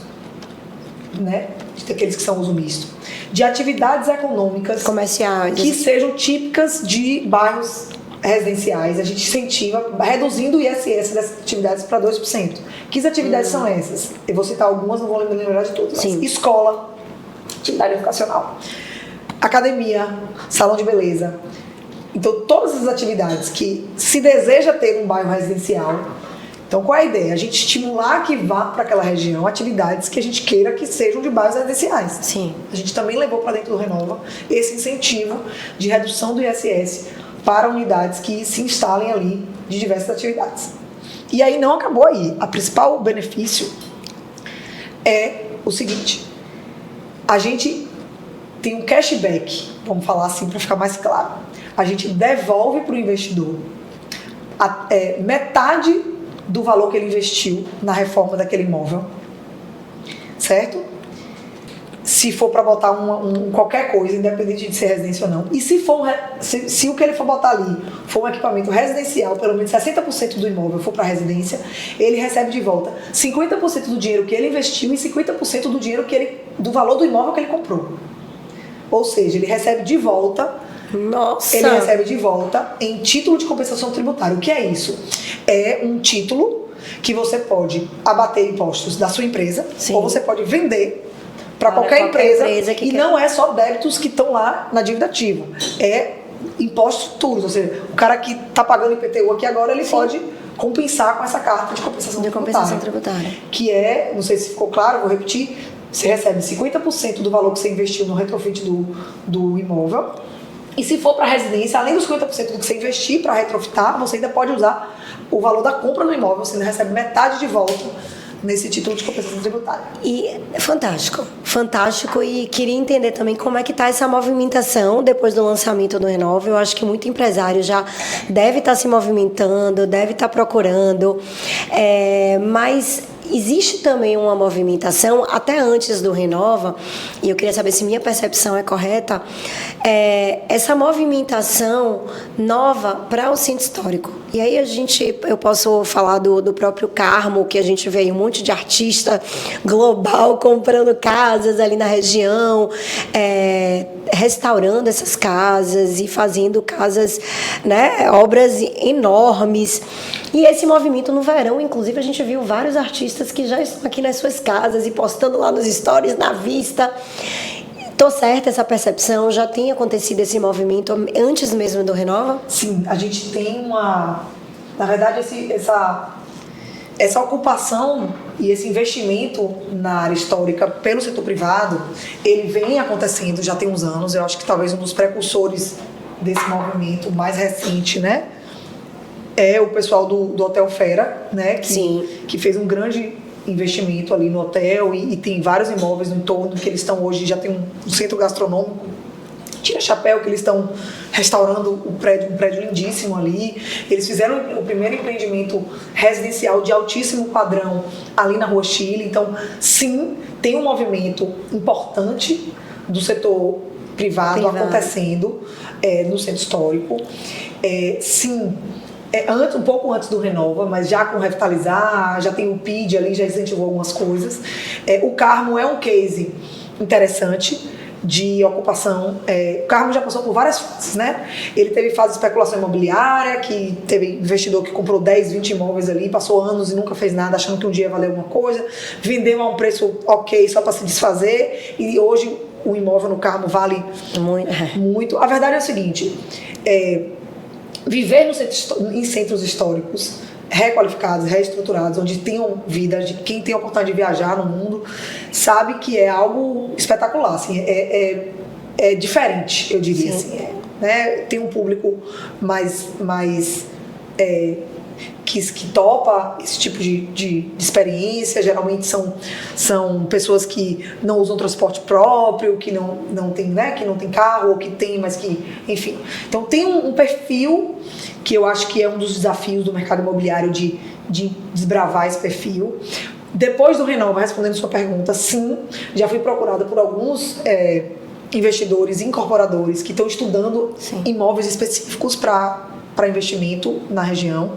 né, daqueles que são uso misto, de atividades econômicas
comerciais
que sejam típicas de bairros residenciais. A gente incentiva reduzindo o ISS dessas atividades para 2%. Que atividades são essas? Eu vou citar algumas, não vou lembrar de todas.
Sim.
Escola, atividade educacional, academia, salão de beleza. Então, todas as atividades que se deseja ter um bairro residencial. Então, qual é a ideia? A gente estimular que vá para aquela região atividades que a gente queira que sejam de bairros residenciais.
Sim.
A gente também levou para dentro do Renova esse incentivo de redução do ISS para unidades que se instalem ali de diversas atividades. E aí não acabou aí. O principal benefício é o seguinte: a gente tem um cashback, vamos falar assim para ficar mais claro. A gente devolve para o investidor metade do valor que ele investiu na reforma daquele imóvel, certo? Se for para botar qualquer coisa, independente de ser residência ou não. E se o que ele for botar ali for um equipamento residencial, pelo menos 60% do imóvel for para residência, ele recebe de volta 50% do dinheiro que ele investiu e 50% do dinheiro do valor do imóvel que ele comprou. Ou seja, ele recebe de volta.
Nossa.
Ele recebe de volta em título de compensação tributária. O que é isso? É um título que você pode abater impostos da sua empresa. Sim. Ou você pode vender para qualquer empresa e não é só débitos que estão lá na dívida ativa. É impostos futuros. Ou seja, o cara que está pagando IPTU aqui agora, ele Sim. pode compensar com essa carta de compensação tributária. Que é, não sei se ficou claro, vou repetir, você recebe 50% do valor que você investiu no retrofit do imóvel. E se for para residência, além dos 50% do que você investir para retrofitar, você ainda pode usar o valor da compra do imóvel, você ainda recebe metade de volta nesse título de compensação tributária.
E fantástico, e queria entender também como é que está essa movimentação depois do lançamento do Renova. Eu acho que muito empresário já deve estar se movimentando, deve estar procurando, mas existe também uma movimentação, até antes do Renova, e eu queria saber se minha percepção é correta, essa movimentação nova para o centro histórico. E aí eu posso falar do próprio Carmo, que a gente vê um monte de artista global comprando casas ali na região, restaurando essas casas e fazendo casas, né, obras enormes. E esse movimento no verão, inclusive, a gente viu vários artistas que já estão aqui nas suas casas e postando lá nos stories, na vista. Tô certa essa percepção? Já tem acontecido esse movimento antes mesmo do Renova?
Sim, a gente tem na verdade, essa ocupação e esse investimento na área histórica pelo setor privado, ele vem acontecendo já tem uns anos. Eu acho que talvez um dos precursores desse movimento mais recente, né, é o pessoal do Hotel Fera, né, que fez um grande investimento ali no hotel e tem vários imóveis no entorno que eles estão hoje, já tem um centro gastronômico, tira chapéu, que eles estão restaurando um prédio lindíssimo ali. Eles fizeram o primeiro empreendimento residencial de altíssimo padrão ali na Rua Chile. Então, sim, tem um movimento importante do setor privado. Acontecendo no centro histórico. Sim, um pouco antes do Renova, mas já com Revitalizar, já tem o PID ali, já incentivou algumas coisas. O Carmo é um case interessante de ocupação. O Carmo já passou por várias fases, né? Ele teve fase de especulação imobiliária, que teve investidor que comprou 10, 20 imóveis ali, passou anos e nunca fez nada, achando que um dia ia valer alguma coisa, vendeu a um preço ok só para se desfazer, e hoje o imóvel no Carmo vale muito. A verdade é o seguinte, viver em centros históricos requalificados, reestruturados, onde tenham vida, de quem tem a oportunidade de viajar no mundo, sabe que é algo espetacular, assim, é diferente, eu diria. Sim. Assim, né? Tem um público mais que topa esse tipo de experiência. Geralmente são pessoas que não usam transporte próprio, que não tem, né, que não tem carro, ou que tem, mas que, enfim. Então tem um perfil que eu acho que é um dos desafios do mercado imobiliário de desbravar esse perfil. Depois do Renova, respondendo sua pergunta, sim, já fui procurada por alguns investidores, incorporadores que estão estudando imóveis específicos para investimento na região.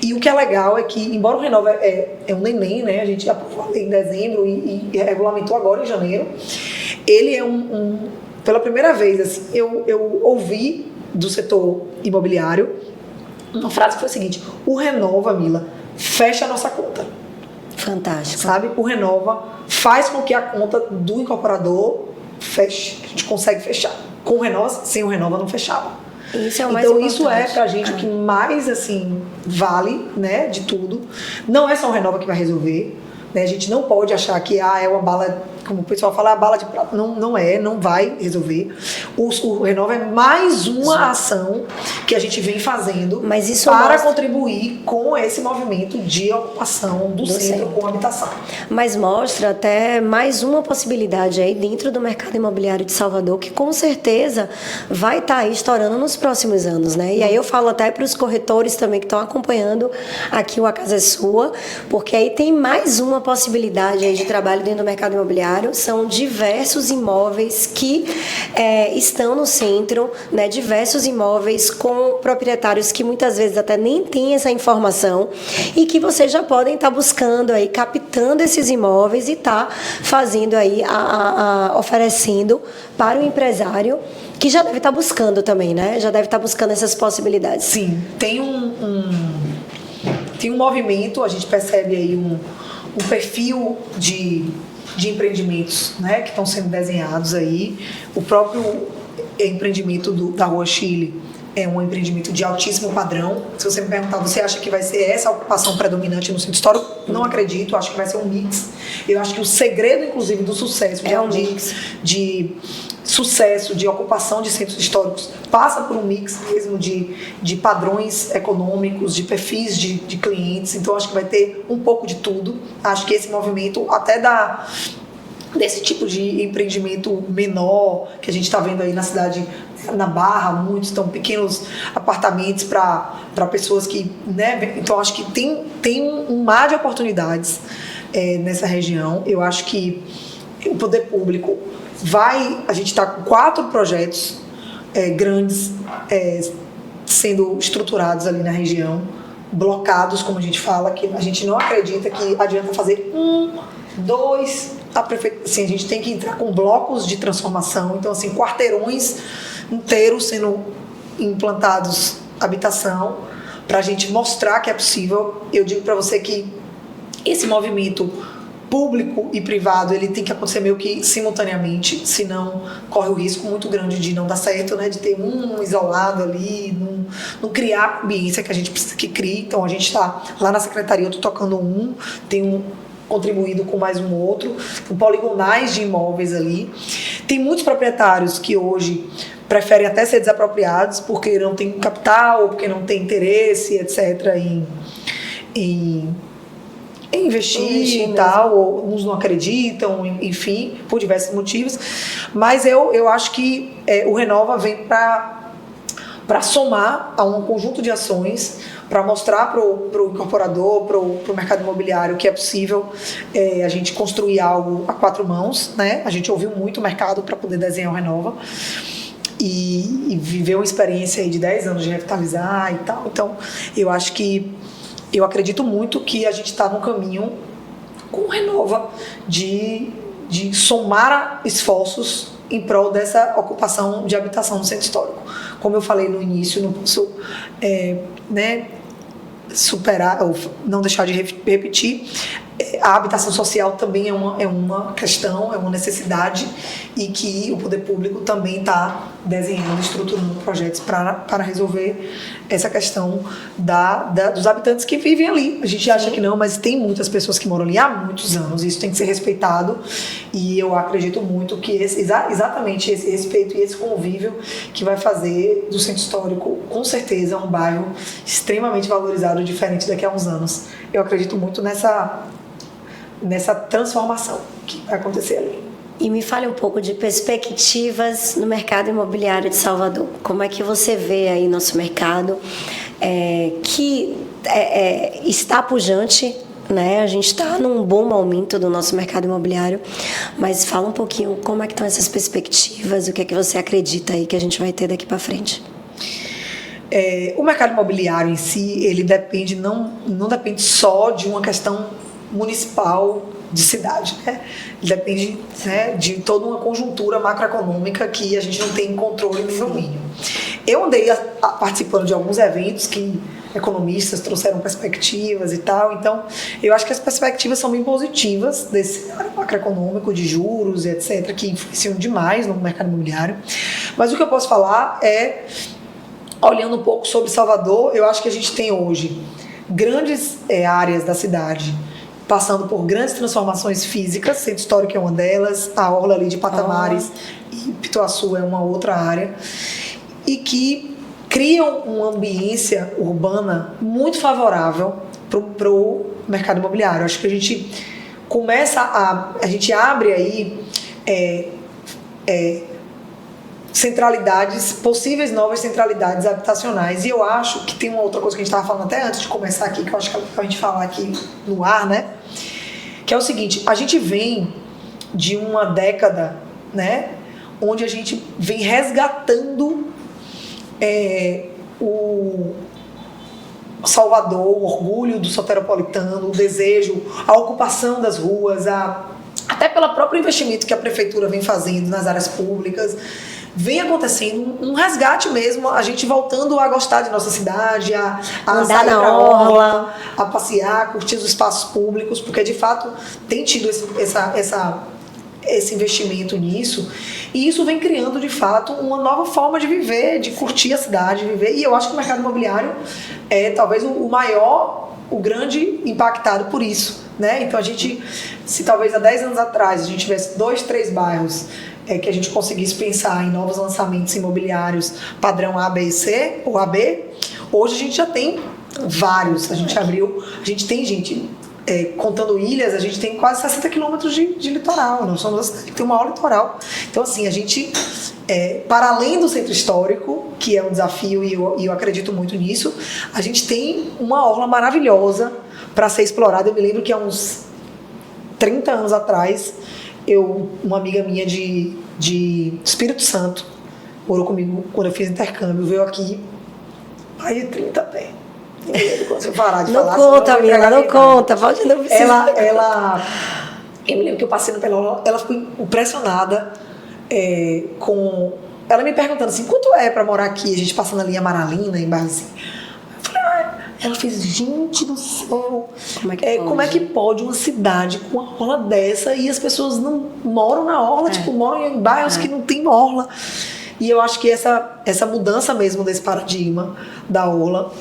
E o que é legal é que, embora o Renova é um neném, né, a gente aprovou em dezembro e regulamentou agora em janeiro, ele é pela primeira vez, assim, eu ouvi do setor imobiliário uma frase que foi a seguinte: o Renova, Mila, fecha a nossa conta.
Fantástico.
Sabe? O Renova faz com que a conta do incorporador feche. A gente consegue fechar. Com o Renova, sem o Renova não fechava.
Isso é o mais
então
importante.
Isso é pra gente o que mais, assim, vale, né, de tudo. Não é só o Renova que vai resolver, né? A gente não pode achar que é uma bala, como o pessoal fala, a bala de prata. Não vai resolver. O Renova é mais uma ação que a gente vem fazendo para contribuir com esse movimento de ocupação do centro com habitação.
Mas mostra até mais uma possibilidade aí dentro do mercado imobiliário de Salvador, que com certeza vai estar aí estourando nos próximos anos, né? E aí eu falo até para os corretores também que estão acompanhando aqui o A Casa é Sua, porque aí tem mais uma possibilidade aí de trabalho dentro do mercado imobiliário. São diversos imóveis que estão no centro, né? Diversos imóveis com proprietários que muitas vezes até nem têm essa informação e que vocês já podem estar buscando aí, captando esses imóveis e fazendo aí, oferecendo para o empresário, que já deve estar buscando também, né? Já deve estar buscando essas possibilidades.
Sim, tem um movimento, a gente percebe aí um perfil de empreendimentos, né, que estão sendo desenhados aí. O próprio empreendimento da Rua Chile é um empreendimento de altíssimo padrão. Se você me perguntar, você acha que vai ser essa a ocupação predominante no centro histórico? Não acredito, acho que vai ser um mix. Eu acho que o segredo, inclusive, do sucesso de sucesso, de ocupação de centros históricos, passa por um mix mesmo de padrões econômicos, de perfis de clientes. Então, acho que vai ter um pouco de tudo. Acho que esse movimento até desse tipo de empreendimento menor que a gente está vendo aí na cidade, na Barra, muitos estão pequenos apartamentos para pessoas que, né? Então, acho que tem um mar de oportunidades nessa região. Eu acho que o poder público a gente está com 4 projetos grandes sendo estruturados ali na região, blocados, como a gente fala, que a gente não acredita que adianta fazer 1, 2, assim, a gente tem que entrar com blocos de transformação. Então, assim, quarteirões inteiros sendo implantados habitação, para a gente mostrar que é possível. Eu digo para você que esse movimento público e privado, ele tem que acontecer meio que simultaneamente, senão corre o risco muito grande de não dar certo, né? De ter um isolado ali, não criar a ambiência que a gente precisa que crie. Então a gente está lá na secretaria, eu estou tocando tem contribuído com mais um outro, com poligonais de imóveis ali. Tem muitos proprietários que hoje preferem até ser desapropriados porque não tem capital, ou porque não tem interesse, etc., em investir e tal, ou uns não acreditam, enfim, por diversos motivos. Mas eu acho que o Renova vem para somar a um conjunto de ações, para mostrar para o incorporador, para o mercado imobiliário que é possível a gente construir algo a quatro mãos, né? A gente ouviu muito o mercado para poder desenhar o Renova e viver uma experiência aí de 10 anos de revitalizar e tal. Então, eu acredito muito que a gente está no caminho com o Renova de somar esforços em prol dessa ocupação de habitação no centro histórico. Como eu falei no início, não posso superar ou não deixar de repetir, a habitação social também é uma questão, é uma necessidade, e que o poder público também está desenhando, estruturando projetos para resolver essa questão dos habitantes que vivem ali. A gente acha que não, mas tem muitas pessoas que moram ali há muitos anos, e isso tem que ser respeitado, e eu acredito muito que exatamente esse respeito e esse convívio que vai fazer do centro histórico, com certeza, um bairro extremamente valorizado, diferente daqui a uns anos. Eu acredito muito nessa transformação que vai acontecer ali.
E me fale um pouco de perspectivas no mercado imobiliário de Salvador. Como é que você vê aí nosso mercado, que está pujante, né? A gente está num bom momento do nosso mercado imobiliário, mas fala um pouquinho como é que estão essas perspectivas, o que é que você acredita aí que a gente vai ter daqui para frente.
O mercado imobiliário em si, ele não depende só de uma questão municipal de cidade, né? Ele depende, né, de toda uma conjuntura macroeconômica que a gente não tem controle nem domínio. Eu andei participando de alguns eventos que economistas trouxeram perspectivas e tal, então eu acho que as perspectivas são bem positivas desse cenário macroeconômico de juros e etc., que influenciam demais no mercado imobiliário. Mas o que eu posso falar olhando um pouco sobre Salvador, eu acho que a gente tem hoje grandes áreas da cidade passando por grandes transformações físicas. Centro Histórico é uma delas, a orla ali de Patamares e Pituaçu é uma outra área, e que criam uma ambiência urbana muito favorável para o mercado imobiliário. Acho que a gente a gente abre aí centralidades, possíveis novas centralidades habitacionais. E eu acho que tem uma outra coisa que a gente estava falando até antes de começar aqui, que eu acho que é pra gente falar aqui no ar, né? Que é o seguinte: a gente vem de uma década, né, onde a gente vem resgatando o Salvador, o orgulho do soteropolitano, o desejo, a ocupação das ruas, até pelo próprio investimento que a prefeitura vem fazendo nas áreas públicas. Vem acontecendo um resgate mesmo, a gente voltando a gostar de nossa cidade, a
andar na orla,
a passear, curtir os espaços públicos, porque de fato tem tido esse investimento nisso, e isso vem criando de fato uma nova forma de viver, de curtir a cidade, viver. E eu acho que o mercado imobiliário é talvez o grande impactado por isso, né? Então se talvez há 10 anos atrás a gente tivesse 2, 3 bairros que a gente conseguisse pensar em novos lançamentos imobiliários padrão A, B e C, ou AB, hoje a gente já tem vários. A gente tem contando ilhas, a gente tem quase 60 quilômetros de litoral. Nós somos a cidade que tem o maior litoral. Então, assim, a gente, para além do centro histórico, que é um desafio, e eu acredito muito nisso, a gente tem uma orla maravilhosa para ser explorada. Eu me lembro que há uns 30 anos atrás, uma amiga minha de Espírito Santo morou comigo quando eu fiz intercâmbio, veio aqui, aí 30 pé.
Não conta, amiga, não conta, pode não precisar.
Eu me lembro que eu passei pela orla, ela ficou impressionada com ela me perguntando assim, quanto é pra morar aqui, a gente passando ali em Amaralina, em bairro assim. Eu falei, Ela fez, gente do céu,
como
é que pode uma cidade com uma orla dessa e as pessoas não moram na orla, tipo, moram em bairros que não tem orla. E eu acho que essa mudança mesmo desse paradigma da orla,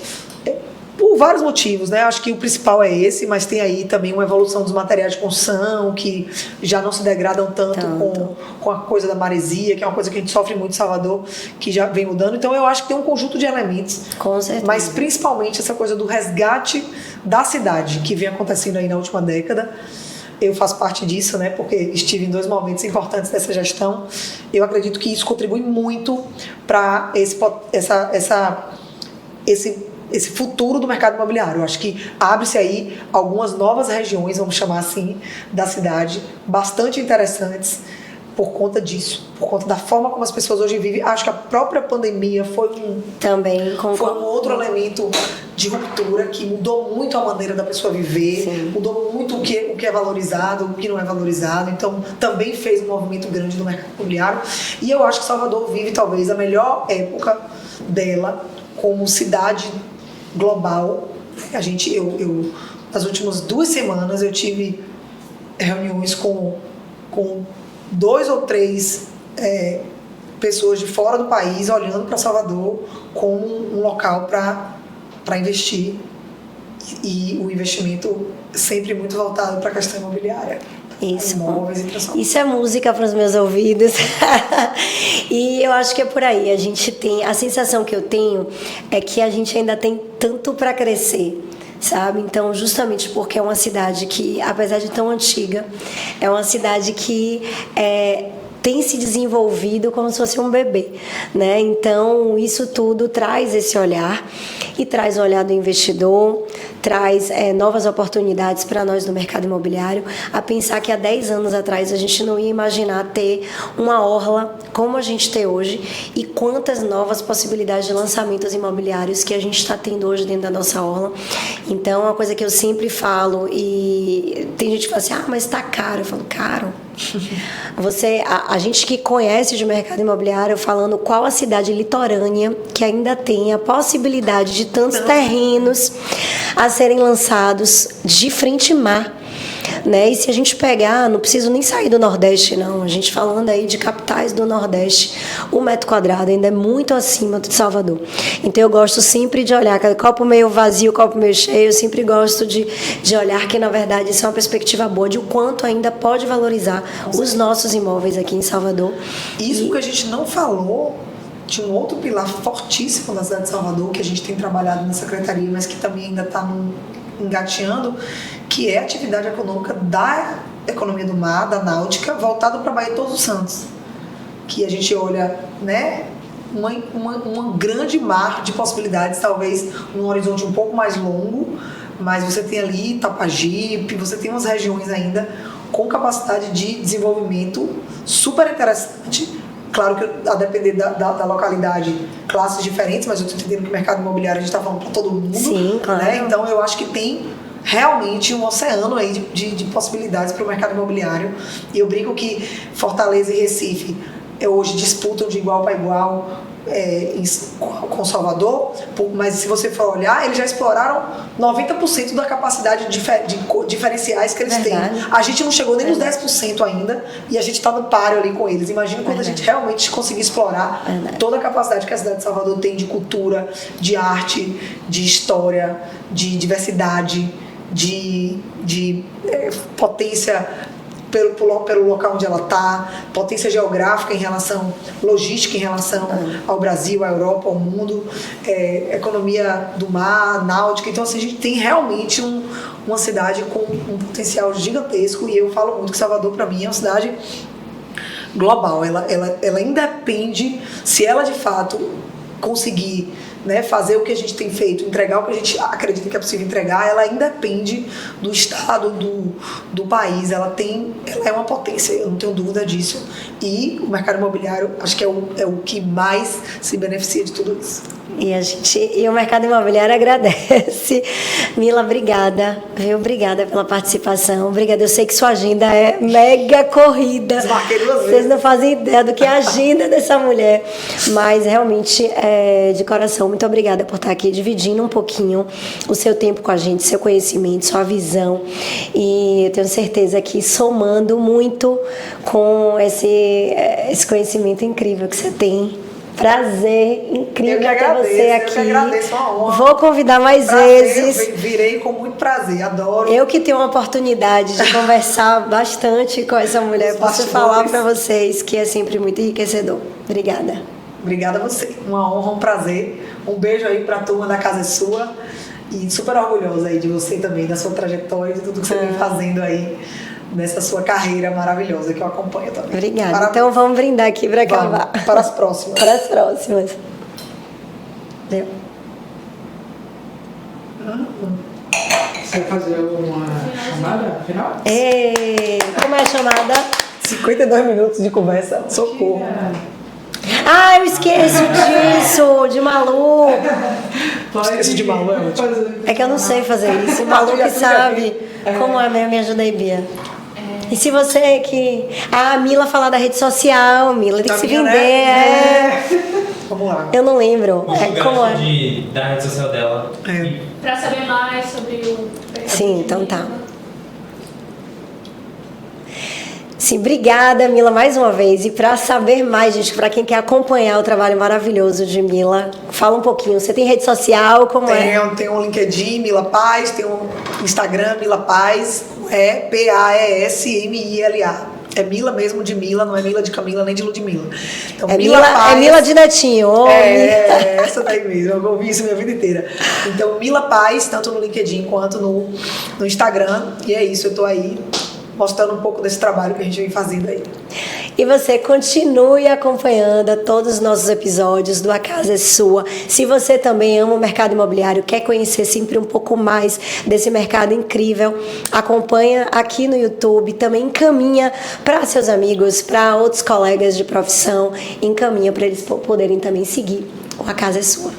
por vários motivos, né? Acho que o principal é esse, mas tem aí também uma evolução dos materiais de construção que já não se degradam tanto. Com a coisa da maresia, que é uma coisa que a gente sofre muito em Salvador, que já vem mudando. Então eu acho que tem um conjunto de elementos.
Com certeza.
Mas principalmente essa coisa do resgate da cidade, que vem acontecendo aí na última década. Eu faço parte disso, né? Porque estive em 2 momentos importantes dessa gestão. Eu acredito que isso contribui muito para esse futuro do mercado imobiliário. Eu acho que abre-se aí algumas novas regiões, vamos chamar assim, da cidade, bastante interessantes por conta disso, por conta da forma como as pessoas hoje vivem. Acho que a própria pandemia foi um outro elemento de ruptura que mudou muito a maneira da pessoa viver. Sim. Mudou muito o que é valorizado, o que não é valorizado. Então, também fez um movimento grande no mercado imobiliário. E eu acho que Salvador vive talvez a melhor época dela como cidade global. Nas últimas 2 semanas eu tive reuniões com 2 ou 3 pessoas de fora do país olhando para Salvador como um local para investir, e o investimento sempre muito voltado para a questão imobiliária.
Isso é música para os meus ouvidos. E eu acho que é por aí. A sensação que eu tenho é que a gente ainda tem tanto para crescer, sabe? Então, justamente porque é uma cidade que, apesar de tão antiga, é uma cidade que tem se desenvolvido como se fosse um bebê, né? Então, isso tudo traz esse olhar, e traz o olhar do investidor, traz novas oportunidades para nós no mercado imobiliário, a pensar que há 10 anos atrás a gente não ia imaginar ter uma orla como a gente tem hoje, e quantas novas possibilidades de lançamentos imobiliários que a gente está tendo hoje dentro da nossa orla. Então, é uma coisa que eu sempre falo, e tem gente que fala assim, mas está caro. Eu falo, caro? A gente que conhece de mercado imobiliário, falando qual a cidade litorânea que ainda tem a possibilidade de tantos terrenos a serem lançados de frente mar, né? E se a gente pegar, não preciso nem sair do Nordeste, não. A gente falando aí de capitais do Nordeste, o metro quadrado ainda é muito acima de Salvador. Então eu gosto sempre de olhar, copo meio vazio, copo meio cheio. Eu sempre gosto de olhar que, na verdade, isso é uma perspectiva boa de o quanto ainda pode valorizar os nossos imóveis aqui em Salvador.
Isso que a gente não falou de um outro pilar fortíssimo da cidade de Salvador, que a gente tem trabalhado na secretaria, mas que também ainda está engateando, que é a atividade econômica da economia do mar, da náutica, voltada para a Baía de Todos os Santos. Que a gente olha, né, uma grande mar de possibilidades, talvez num horizonte um pouco mais longo, mas você tem ali Itapajipe, você tem umas regiões ainda com capacidade de desenvolvimento super interessante. Claro que a depender da localidade, classes diferentes, mas eu estou entendendo que o mercado imobiliário a gente está falando para todo mundo.
Sim, claro.
Né? Então eu acho que tem realmente um oceano aí de possibilidades para o mercado imobiliário. E eu brinco que Fortaleza e Recife hoje disputam de igual para igual com Salvador, mas se você for olhar, eles já exploraram 90% da capacidade de diferenciais que eles têm. A gente não chegou nem nos 10% ainda, e a gente está no páreo ali com eles. Imagina quando a gente realmente conseguir explorar toda a capacidade que a cidade de Salvador tem de cultura, de arte, de história, de diversidade, de potência pelo local onde ela está, potência geográfica em relação, logística em relação ao Brasil, à Europa, ao mundo, economia do mar, náutica. Então, assim, a gente tem realmente uma cidade com um potencial gigantesco, e eu falo muito que Salvador, para mim, é uma cidade global. Ela independe, se ela de fato conseguir, né, fazer o que a gente tem feito, entregar o que a gente acredita que é possível entregar, ela independe do estado, do país. Ela é uma potência, eu não tenho dúvida disso, e o mercado imobiliário acho que é o que mais se beneficia de tudo isso.
E o mercado imobiliário agradece. Mila, obrigada, viu? Obrigada pela participação. Obrigada. Eu sei que sua agenda é mega corrida.
Desmarquei 2 vezes.
Vocês não fazem ideia do que é a agenda dessa mulher. Mas realmente, de coração, muito obrigada por estar aqui dividindo um pouquinho o seu tempo com a gente, seu conhecimento, sua visão. E eu tenho certeza que somando muito com esse conhecimento incrível que você tem. Prazer, incrível ter você aqui.
Eu que agradeço, uma honra.
Vou convidar mais vezes.
Virei com muito prazer, adoro.
Eu que tenho a oportunidade de conversar bastante com essa mulher, posso falar para vocês que é sempre muito enriquecedor. Obrigada.
Obrigada a você. Uma honra, um prazer. Um beijo aí para a turma da Casa é Sua. E super orgulhosa aí de você também, da sua trajetória, de tudo que você vem fazendo aí. Nessa sua carreira maravilhosa que eu acompanho também.
Obrigada.
Parabéns.
Então vamos brindar aqui para acabar.
Para as próximas.
Para as próximas. Deu.
Você vai fazer uma chamada final?
Como é a chamada?
52 minutos de conversa. Socorro.
Ah, eu esqueço disso, de Malu.
Esqueço de Malu, é ótimo.
É que eu não sei fazer isso. Malu que sabe. Como é mesmo? Me ajuda aí, Bia. E se você que... Ah, a Mila falar da rede social, Mila, tem que se vender.
Né? Vamos lá.
Eu não lembro. Como é?
Da rede social dela.
Pra saber mais sobre o...
Sim, então tá. Sim, obrigada, Mila, mais uma vez. E para saber mais, gente, para quem quer acompanhar o trabalho maravilhoso de Mila, fala um pouquinho. Você tem rede social? Como é?
Tem um LinkedIn, Mila Paz, tem um Instagram, Mila Paz, Paesmila. É Mila mesmo, de Mila, não é Mila de Camila nem de Ludmilla. Então,
É Mila de Netinho.
Essa daí mesmo, eu ouvi isso minha vida inteira. Então, Mila Paz, tanto no LinkedIn quanto no Instagram. E é isso, eu tô aí mostrando um pouco desse trabalho que a gente vem fazendo aí.
E você continue acompanhando todos os nossos episódios do A Casa é Sua. Se você também ama o mercado imobiliário, quer conhecer sempre um pouco mais desse mercado incrível, acompanha aqui no YouTube, também encaminha para seus amigos, para outros colegas de profissão, encaminha para eles poderem também seguir o A Casa é Sua.